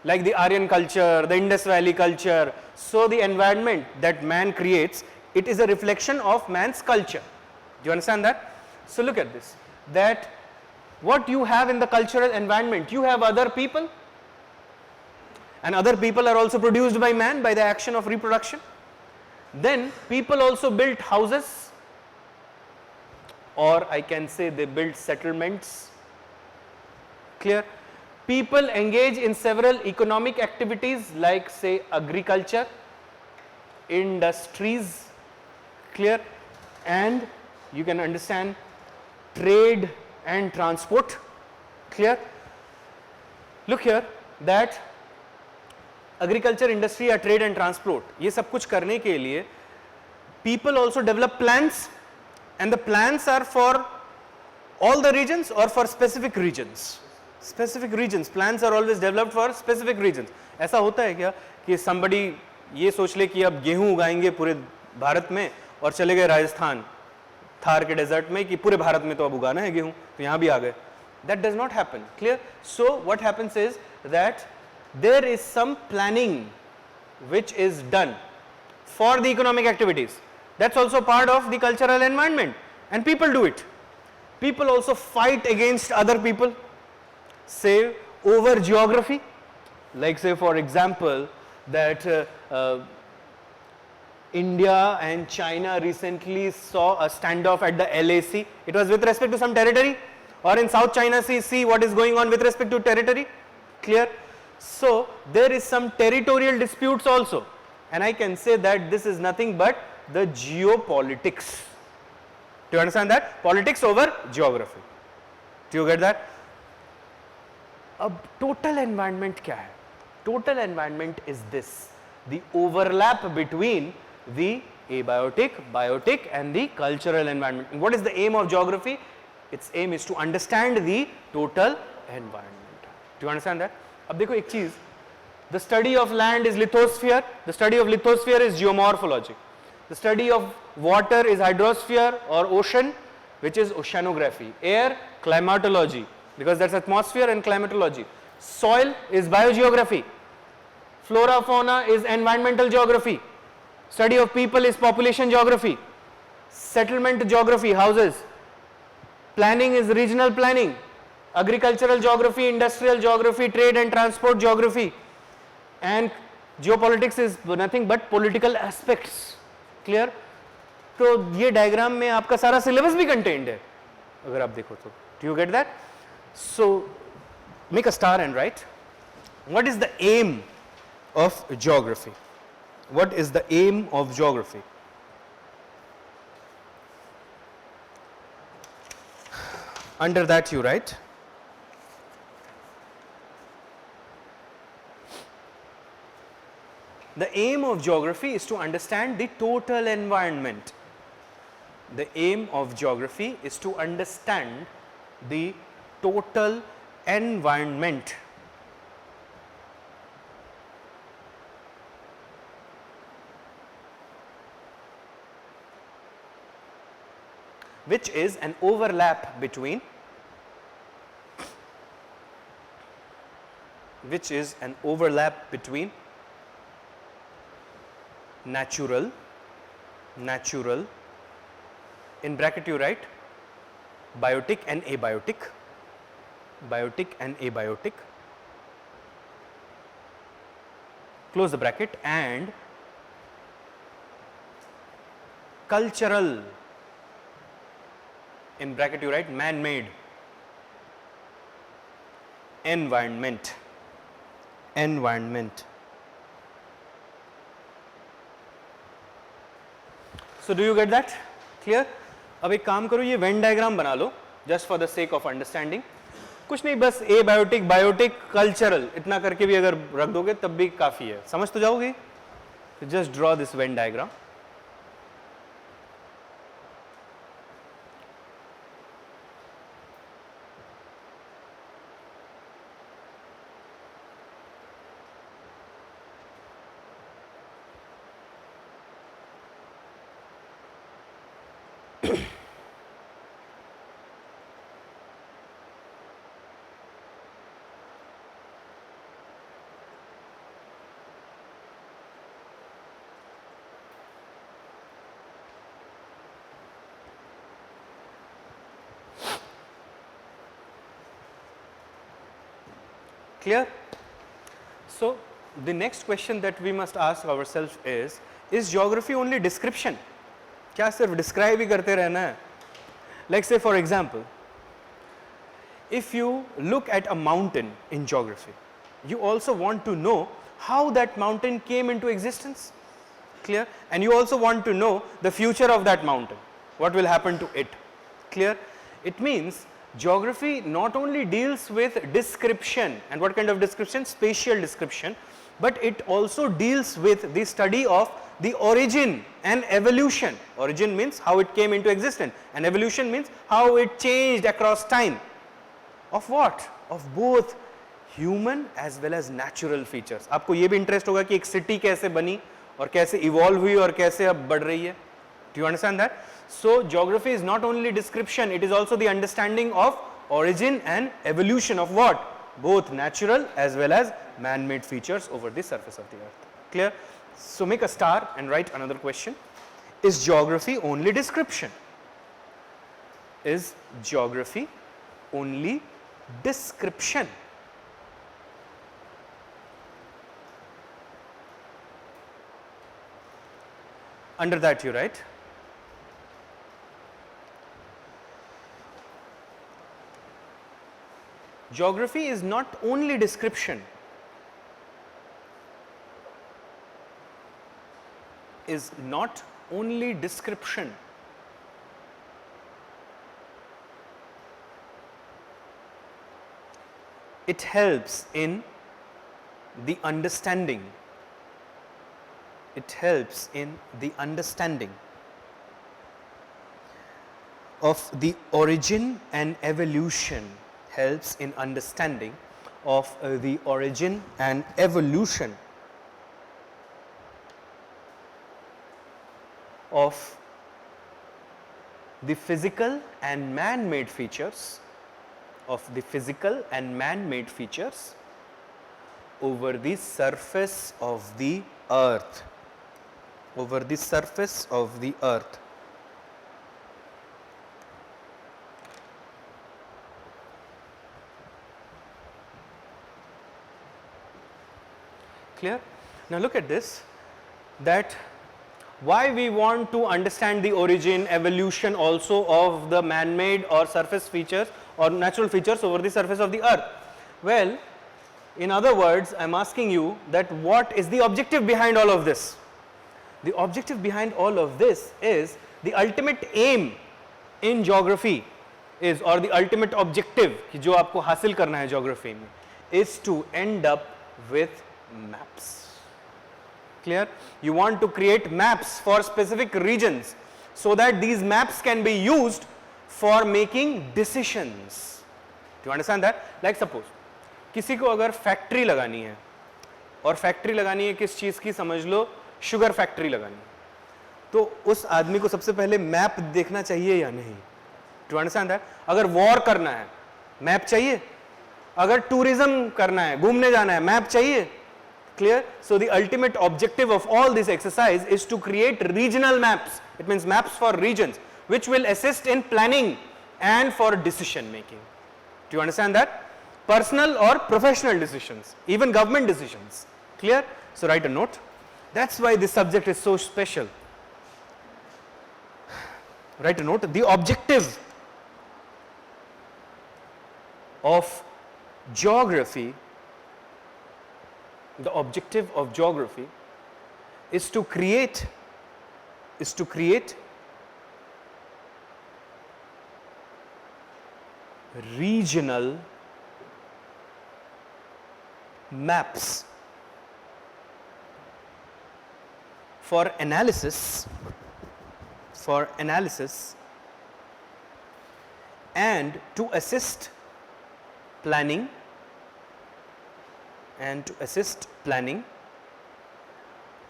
like the Aryan culture, the Indus Valley culture. So, the environment that man creates, it is a reflection of man's culture. Do you understand that? So, look at this, that what you have in the cultural environment, you have other people, and other people are also produced by man by the action of reproduction. Then people also built houses, or I can say they built settlements. Clear? People engage in several economic activities like say agriculture, industries. Clear? And you can understand trade and transport. Clear? Look here that agriculture, industry or trade and transport, ये सब कुछ करने के लिए people also develop plans, and the plans are for all the regions or for specific regions. Specific regions, plans are always developed for specific regions. ऐसा होता है क्या कि somebody ये सोच ले कि अब गेहूं उगाएंगे पूरे भारत में और चले गए राजस्थान थार के डेजर्ट में कि पूरे भारत में तो अब उगाना है गेहूं, तो यहाँ भी आ गए. That does not happen. Clear? So what happens is that there is some planning which is done for the economic activities. That's also part of the cultural environment, and people do it. People also fight against other people, say over geography, like say for example that India and China recently saw a standoff at the LAC. It was with respect to some territory, or in South China Sea, see what is going on with respect to territory. Clear? So there is some territorial disputes also, and I can say that this is nothing but the geopolitics. Do you understand that? Politics over geography. Do you get that? अब total environment क्या है? Total environment is this: the overlap between the abiotic, biotic and the cultural environment. And what is the aim of geography? Its aim is to understand the total environment. Do you understand that? अब देखो एक चीज, the study of land is lithosphere, the study of lithosphere is geomorphology, the study of water is hydrosphere or ocean, which is oceanography, air climatology because that's atmosphere and climatology, soil is biogeography, flora fauna is environmental geography, study of people is population geography, settlement geography, houses, planning is regional planning, agricultural geography, industrial geography, trade and transport geography, and geopolitics is nothing but political aspects. Clear? तो ये diagram में आपका सारा syllabus भी contained है अगर आप देखो तो. Do you get that? So make a star and write what is the aim of geography. What is the aim of geography? Under that you write the aim of geography is to understand the total environment. The aim of geography is to understand the total environment. Which is an overlap between natural, in bracket you write biotic and abiotic, close the bracket, and cultural, in bracket you write man-made environment. So do you get that? Clear? अब एक काम करो, ये Venn diagram बना लो just for the sake of understanding. कुछ नहीं, बस ए बायोटिक, बायोटिक, कल्चरल इतना करके भी अगर रख दोगे तब भी काफी है, समझ तो जाओगे. Just draw this Venn diagram. Clear? So the next question that we must ask ourselves is geography only description? क्या सिर्फ describe ही करते रहना है? Like say for example, if you look at a mountain in geography, you also want to know how that mountain came into existence. Clear? And you also want to know the future of that mountain, what will happen to it. Clear? It means geography not only deals with description, and what kind of description? Spatial description, but it also deals with the study of the origin and evolution. Origin means how it came into existence, and evolution means how it changed across time. Of what? Of both human as well as natural features. आपको ये भी interest होगा कि एक city कैसे बनी और कैसे इवॉल्व हुई और कैसे अब बढ़ रही है. Do you understand that? So geography is not only description, it is also the understanding of origin and evolution of what? Both natural as well as man-made features over the surface of the earth. Clear? So make a star and write another question. Is geography only description? Is geography only description? Under that you write, geography is not only description, is not only description. It helps in the understanding. It helps in the understanding of the origin and evolution. Helps in understanding of the origin and evolution of the physical and man-made features, of the physical and man-made features over the surface of the earth, over the surface of the earth. Clear? Now look at this, that why we want to understand the origin, evolution also of the man-made or surface features or natural features over the surface of the earth. Well, in other words, I am asking you that what is the objective behind all of this? The objective behind all of this is the ultimate aim in geography is, or the ultimate objective कि जो आपको हासिल करना है geography में, is to end up with maps. Clear? You want to create maps for specific regions so that these maps can be used for making decisions. Do you understand that? Like suppose किसी को अगर factory लगानी है और factory लगानी है किस चीज की, समझ लो शुगर फैक्ट्री लगानी है, तो उस आदमी को सबसे पहले मैप देखना चाहिए या नहीं? To understand that? अगर वॉर करना है मैप चाहिए, अगर टूरिज्म करना है घूमने जाना है मैप चाहिए. Clear? So the ultimate objective of all this exercise is to create regional maps. It means maps for regions which will assist in planning and for decision making. Do you understand that? Personal or professional decisions, even government decisions. Clear? So write a note. That's why this subject is so special. Write a note. The objective of geography, the objective of geography is to create regional maps for analysis and to assist planning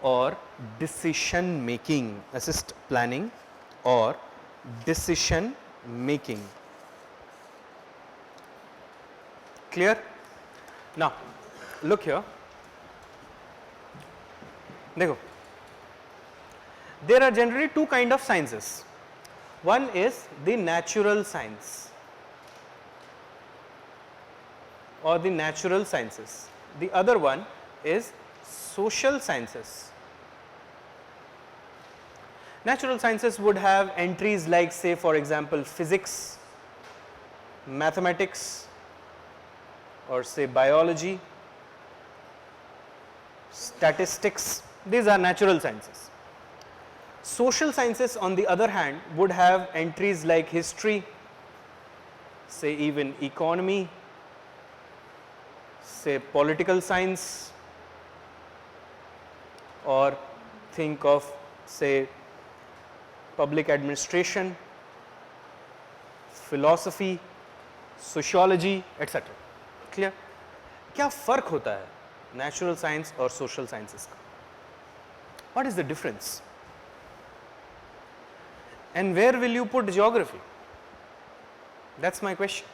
or decision making, Clear? Now look here, देखो, there are generally two kind of sciences. One is the natural science or the natural sciences. The other one is social sciences. Natural sciences would have entries like, say for example, physics, mathematics, or say biology, statistics. These are natural sciences. Social sciences on the other hand would have entries like history, say even economy, say political science, or think of say public administration, philosophy, sociology, etc. Clear? क्या फर्क होता है natural science और social sciences का? What is the difference? And where will you put geography? That's my question.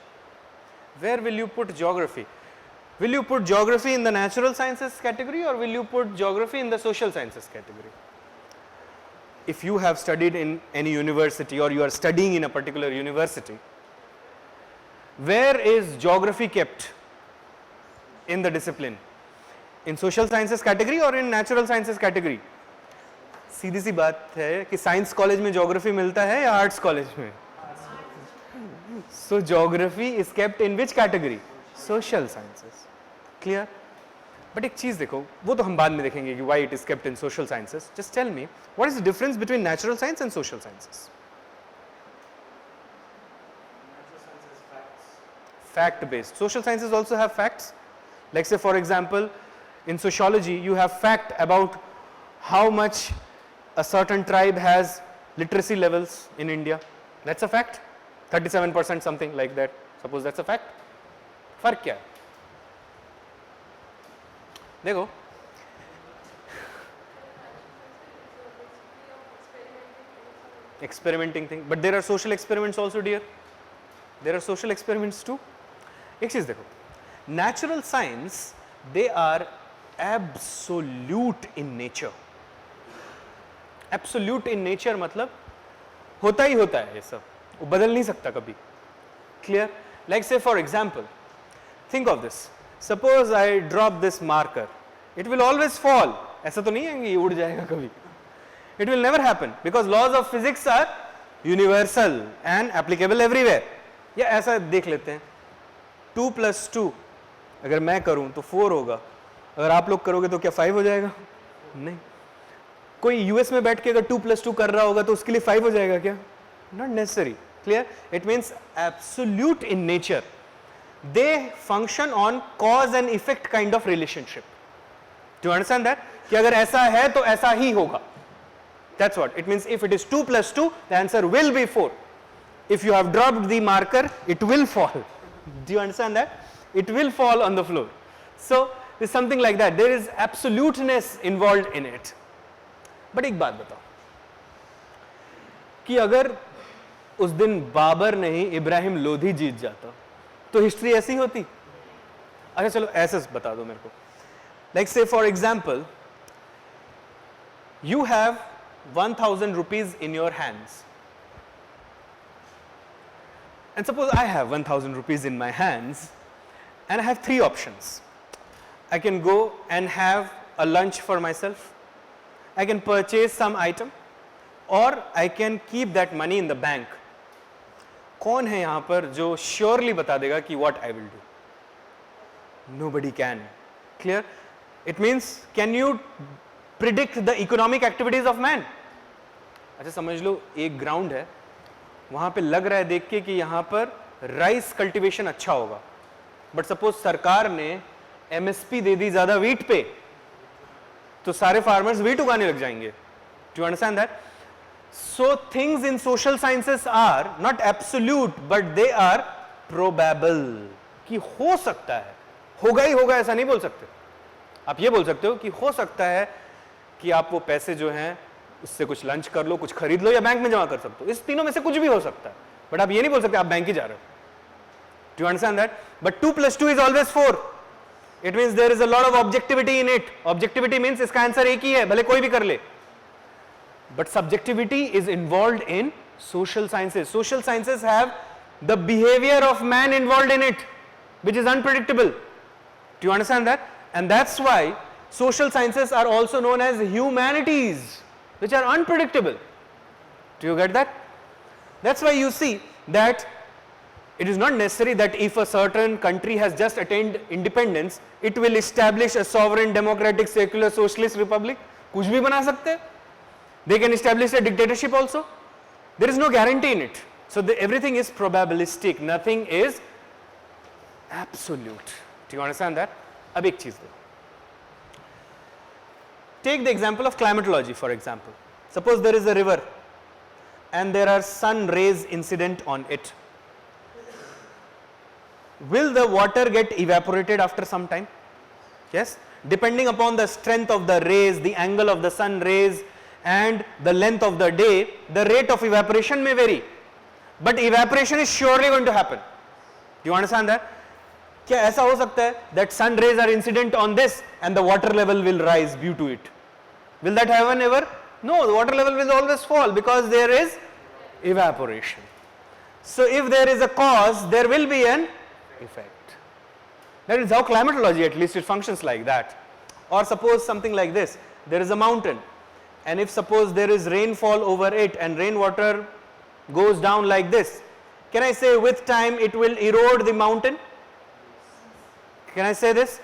Where will you put geography? Will you put geography in the natural sciences category, or will you put geography in the social sciences category? If you have studied in any university, or you are studying in a particular university, where is geography kept in the discipline? In social sciences category or in natural sciences category? सीधी सी बात है कि science college में geography मिलता है या arts college में? So geography is kept in which category? Social sciences. Clear? But एक चीज देखो, वो तो हम बाद में देखेंगे कि why it is kept in social sciences. Just tell me, what is the difference between natural science and social sciences? Natural science is facts. Fact based. Social sciences also have facts. Like say for example, in sociology you have fact about how much a certain tribe has literacy levels in India. That's a fact. 37% something like that. Suppose that's a fact. फर्क क्या है? देखो, experimenting thing, but there are social experiments also, dear. There are social experiments too. एक चीज देखो, natural science, they are absolute in nature. Absolute in nature मतलब होता ही होता है ये सब, वो बदल नहीं सकता कभी. Clear? Like say for example, think of this. Suppose I drop this marker, it will always fall. ऐसा तो नहीं है कि ये उड़ जाएगा कभी. It will never happen because laws of physics are universal and applicable everywhere. या ऐसा देख लेते हैं, 2 + 2 अगर मैं करूं तो 4 होगा, अगर आप लोग करोगे तो क्या 5 हो जाएगा? नहीं. कोई यूएस में बैठ के अगर 2 + 2 कर रहा होगा तो उसके लिए 5 हो जाएगा क्या? Not necessary. Clear? It means absolute in nature. They function on cause and effect kind of relationship. Do you understand that? कि अगर ऐसा है तो ऐसा ही होगा. That's what it means. If it is 2 + 2, the answer will be 4. If you have dropped the marker, it will fall. Do you understand that? It will fall on the floor. So it's something like that. There is absoluteness involved in it. But एक बात बताओ कि अगर उस दिन बाबर नहीं इब्राहिम लोधी जीत जाता तो हिस्ट्री ऐसी होती? अच्छा चलो ऐसे बता दो मेरे को. Like say for example, you have 1000 rupees in your hands, and suppose I have 1000 rupees in my hands and I have 3 options. I can go and have a lunch for myself, I can purchase some item, or I can keep that money in the bank. कौन है यहाँ पर जो surely बता देगा कि what I will do? Nobody can. Clear? It means can you predict the economic activities of man? अच्छा समझ लो एक ग्राउंड है, वहाँ पे लग रहा है देख के कि यहाँ पर राइस कल्टीवेशन अच्छा होगा, बट सपोज सरकार ने एमएसपी दे दी ज्यादा वीट पे, तो सारे फार्मर्स वीट उगाने लग जाएंगे. Do you understand that? So things in social sciences are not absolute, but they are probable. कि हो सकता है, होगा ही होगा ऐसा नहीं बोल सकते. आप ये बोल सकते हो कि हो सकता है कि आप वो पैसे जो हैं उससे कुछ लंच कर लो, कुछ खरीद लो या बैंक में जमा कर सकते हो. इस तीनों में से कुछ भी हो सकता है, बट आप ये नहीं बोल सकते आप बैंक ही जा रहे हो. Do you understand that? But 2 + 2 is always 4. It means there is a lot of objectivity in it. Objectivity means इसका आंसर एक ही है, भले कोई भी कर ले. But subjectivity is involved in social sciences. Social sciences have the behavior of man involved in it, which is unpredictable. Do you understand that? And that's why social sciences are also known as humanities, which are unpredictable. Do you get that? That's why you see that it is not necessary that if a certain country has just attained independence, it will establish a sovereign, democratic, secular, socialist republic. कुछ भी बना सकते हैं. They can establish a dictatorship also. There is no guarantee in it. So everything is probabilistic, nothing is absolute. Do you understand that? अब एक चीज दो. Take the example of climatology, for example. Suppose there is a river and there are sun rays incident on it. Will the water get evaporated after some time? Yes. Depending upon the strength of the rays, the angle of the sun rays and the length of the day, the rate of evaporation may vary. But evaporation is surely going to happen. Do you understand that? क्या ऐसा हो सकता है that sun rays are incident on this and the water level will rise due to it? Will that happen ever? No, the water level will always fall because there is evaporation. So if there is a cause, there will be an effect. That is how climatology, at least it functions like that. Or suppose something like this, there is a mountain and if suppose there is rainfall over it and rainwater goes down like this, can I say with time it will erode the mountain? Can I say this?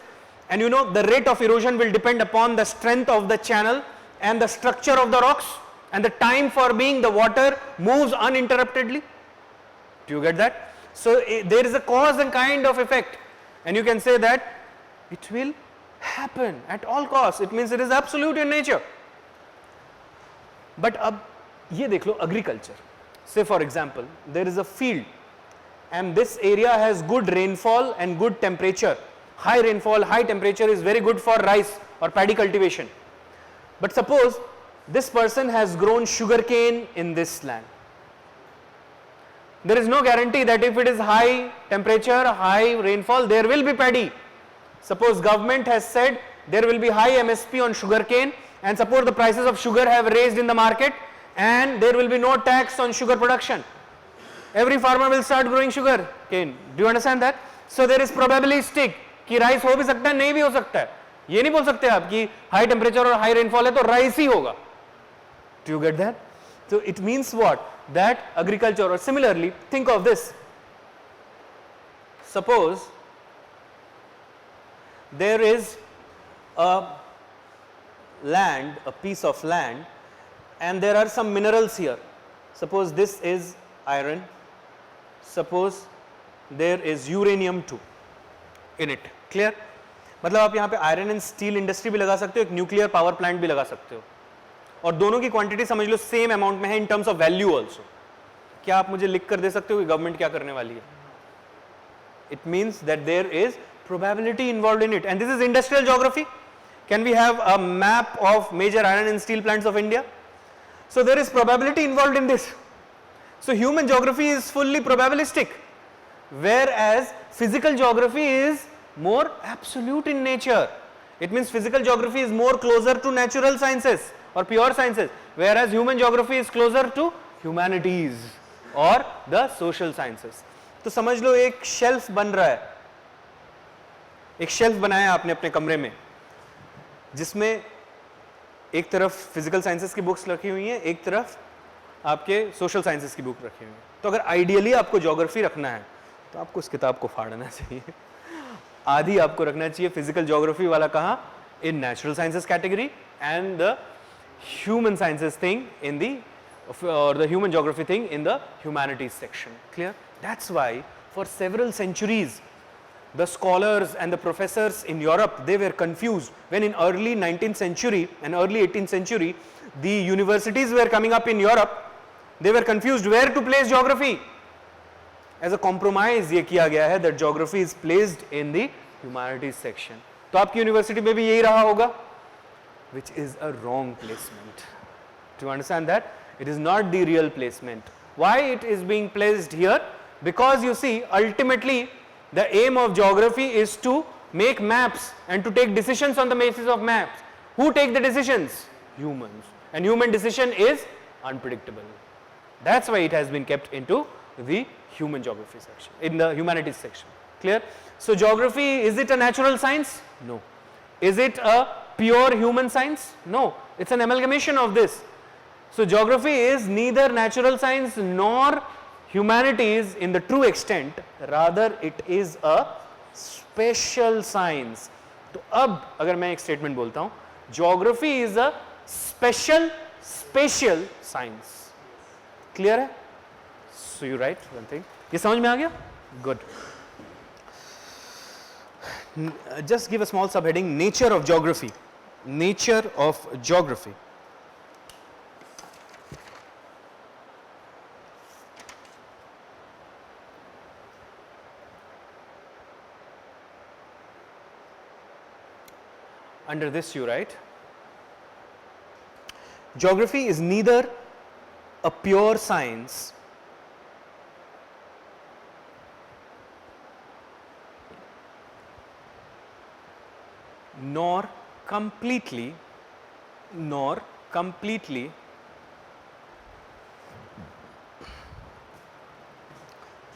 And you know the rate of erosion will depend upon the strength of the channel and the structure of the rocks and the time for being the water moves uninterruptedly. Do you get that? So there is a cause and kind of effect, and you can say that it will happen at all costs. It means it is absolute in nature. But अब ये देख लो agriculture. Say for example, there is a field and this area has good rainfall and good temperature. High rainfall, high temperature is very good for rice or paddy cultivation. But suppose this person has grown sugarcane in this land. There is no guarantee that if it is high temperature, high rainfall, there will be paddy. Suppose government has said there will be high MSP on sugarcane and suppose the prices of sugar have raised in the market and there will be no tax on sugar production. Every farmer will start growing sugar cane. Do you understand that? So there is probabilistic कि rice हो भी सकता है, नहीं भी हो सकता है. ये नहीं बोल सकते आप कि हाई टेम्परेचर और हाई रेनफॉल है तो राइस ही होगा. Do you get that? So it means what? That agriculture, or similarly, think of this. Suppose there is a land, a piece of land, and there are some minerals here. Suppose this is iron. Suppose there is uranium too in it. Clear? मतलब आप यहाँ पे iron and steel industry भी लगा सकते हो, एक nuclear power plant भी लगा सकते हो, और दोनों की क्वांटिटी समझ लो सेम अमाउंट में है in terms of value also. क्या आप मुझे लिख कर दे सकते हो कि गवर्नमेंट क्या करने वाली है? It means that there is probability involved in it, and this is industrial geography. Can we have a map of major iron and steel plants of India? So there is probability involved in this. So human geography is fully probabilistic, whereas physical geography is more absolute in nature. It means physical geography is more closer to natural sciences or pure sciences, whereas human geography is closer to humanities or the social sciences. तो समझ लो एक shelf बन रहा है, एक shelf बनाया आपने अपने कमरे में जिसमें एक तरफ फिजिकल साइंसेस की बुक्स रखी हुई हैं, एक तरफ आपके सोशल साइंसेस की बुक रखी हुई है. तो अगर आइडियली आपको ज्योग्राफी रखना है तो आपको उस किताब को फाड़ना चाहिए. आधी आपको रखना चाहिए फिजिकल ज्योग्राफी वाला कहाँ, in natural sciences category, and the human sciences thing in the or the human geography thing in the humanities section. Clear? That's why for several centuries the scholars and the professors in Europe, they were confused when in early 19th century and early 18th century the universities were coming up in Europe. They were confused where to place geography. As a compromise ये किया गया है that geography is placed in the humanities section. तो आपकी university में भी यही रहा होगा, which is a wrong placement. Do you understand that? It is not the real placement. Why it is being placed here? Because you see, ultimately the aim of geography is to make maps and to take decisions on the basis of maps. Who take the decisions? Humans. And human decision is unpredictable. That's why it has been kept into the human geography section, in the humanities section. Clear? So geography, is it a natural science? No. Is it a pure human science? No. It's an amalgamation of this. So geography is neither natural science nor humanities in the true extent, rather it is a special science. तो अब अगर मैं एक statement बोलता हूं, geography is a special spatial science. Clear है? So you write one thing. ये समझ में आ गया? Good. Just give a small subheading, nature of geography. Nature of geography. Under this you write, geography is neither a pure science nor completely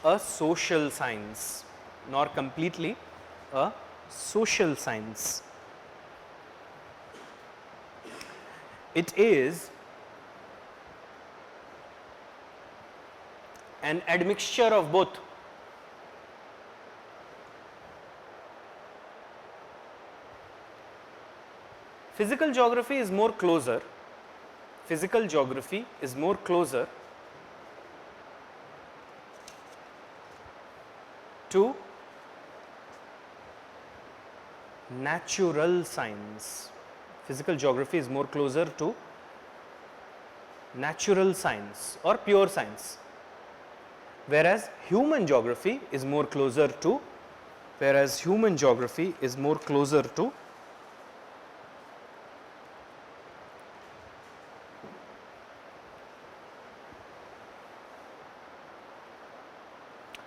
a social science, nor completely a social science. It is an admixture of both. Physical geography is more closer. Physical geography is more closer to natural science. Physical geography is more closer to natural science or pure science, whereas human geography is more closer to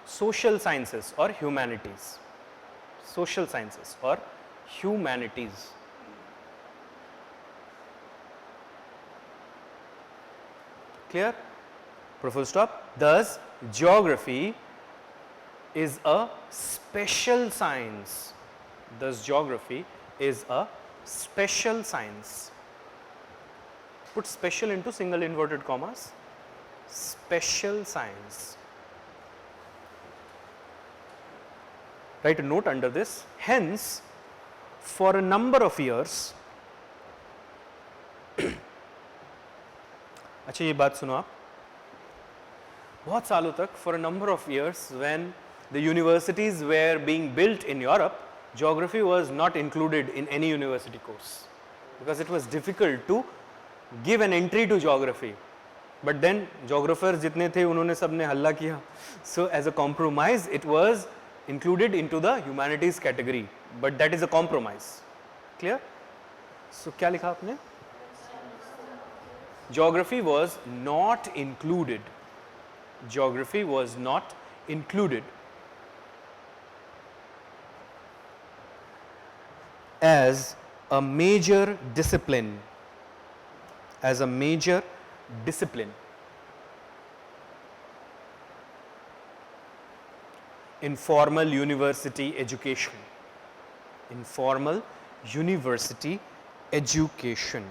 social sciences or humanities. Social sciences or humanities. Clear? Put full stop. Thus, geography is a special science. Thus, geography is a special science. Put special into single inverted commas. Special science. Write a note under this. Hence, for a number of years, अच्छा ये बात सुनो आप, बहुत सालों तक, for a number of years, when the universities were being built in Europe, geography was not included in any university course because it was difficult to give an entry to geography. But then geographers जितने थे उन्होंने सबने हल्ला किया, so as a compromise it was included into the humanities category, but that is a compromise. Clear? So क्या लिखा आपने? Geography was not included. Geography was not included as a major discipline. As a major discipline in formal university education. In formal university education.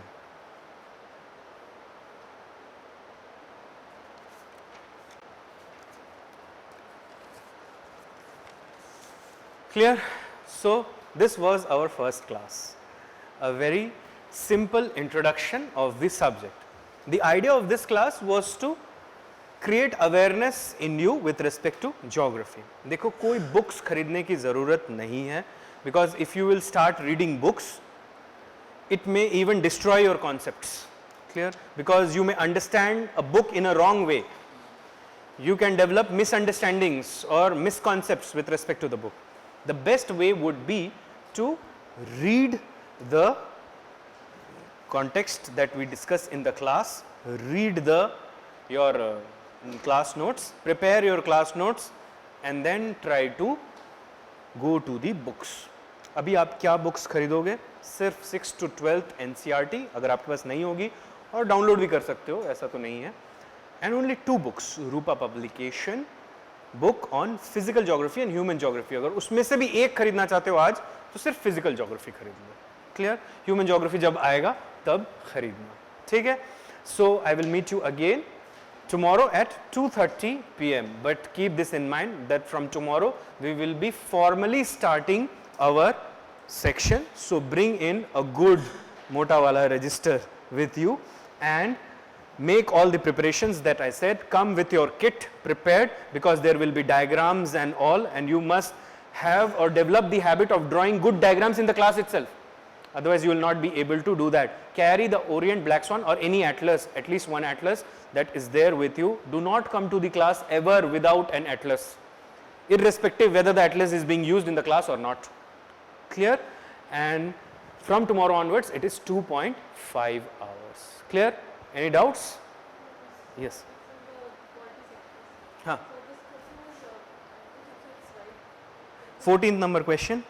Clear? So, this was our first class, a very simple introduction of this subject. The idea of this class was to create awareness in you with respect to geography. देखो कोई books खरीदने की ज़रूरत नहीं है, because if you will start reading books, it may even destroy your concepts. Clear? Because you may understand a book in a wrong way. You can develop misunderstandings or misconcepts with respect to the book. The best way would be to read the context that we discuss in the class, read your class notes, prepare your class notes and then try to go to the books. अभी आप क्या books खरीदोगे? सिर्फ 6 to 12th NCERT अगर आपके पास नहीं होगी, और डाउनलोड भी कर सकते हो, ऐसा तो नहीं है. And only 2 books, Rupa publication, book on physical geography and human geography. अगर उसमें से भी एक खरीदना चाहते हो आज, तो सिर्फ physical geography खरीद लो. Clear? Human geography जब आएगा तब खरीदना. ठीक है? So I will meet you again tomorrow at 2:30 p.m. But keep this in mind that from tomorrow we will be formally starting our section. So bring in a good mota wala register with you and make all the preparations that I said, come with your kit prepared, because there will be diagrams and all, and you must have or develop the habit of drawing good diagrams in the class itself. Otherwise, you will not be able to do that. Carry the Orient Black Swan or any atlas, at least one atlas that is there with you. Do not come to the class ever without an atlas, irrespective whether the atlas is being used in the class or not. Clear? And from tomorrow onwards, it is 2.5 hours. Clear? Any doubts? Yes. Huh. 14th number question.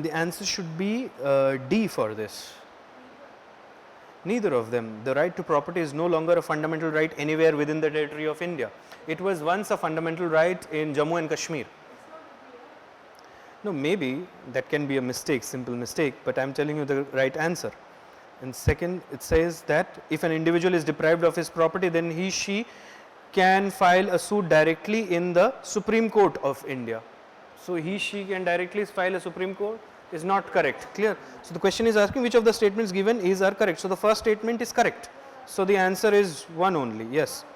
The answer should be D for this. Neither of them. The right to property is no longer a fundamental right anywhere within the territory of India. It was once a fundamental right in Jammu and Kashmir. No, maybe that can be a mistake, simple mistake, but I am telling you the right answer. And second, it says that if an individual is deprived of his property, then she can file a suit directly in the Supreme Court of India. So, she can directly file a Supreme Court is not correct. Clear? So, the question is asking which of the statements given are correct. So, the first statement is correct. So, the answer is one only. Yes.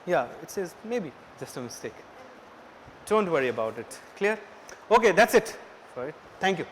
Yeah, it says maybe just a mistake. Don't worry about it. Clear? Okay, that's it. Thank you.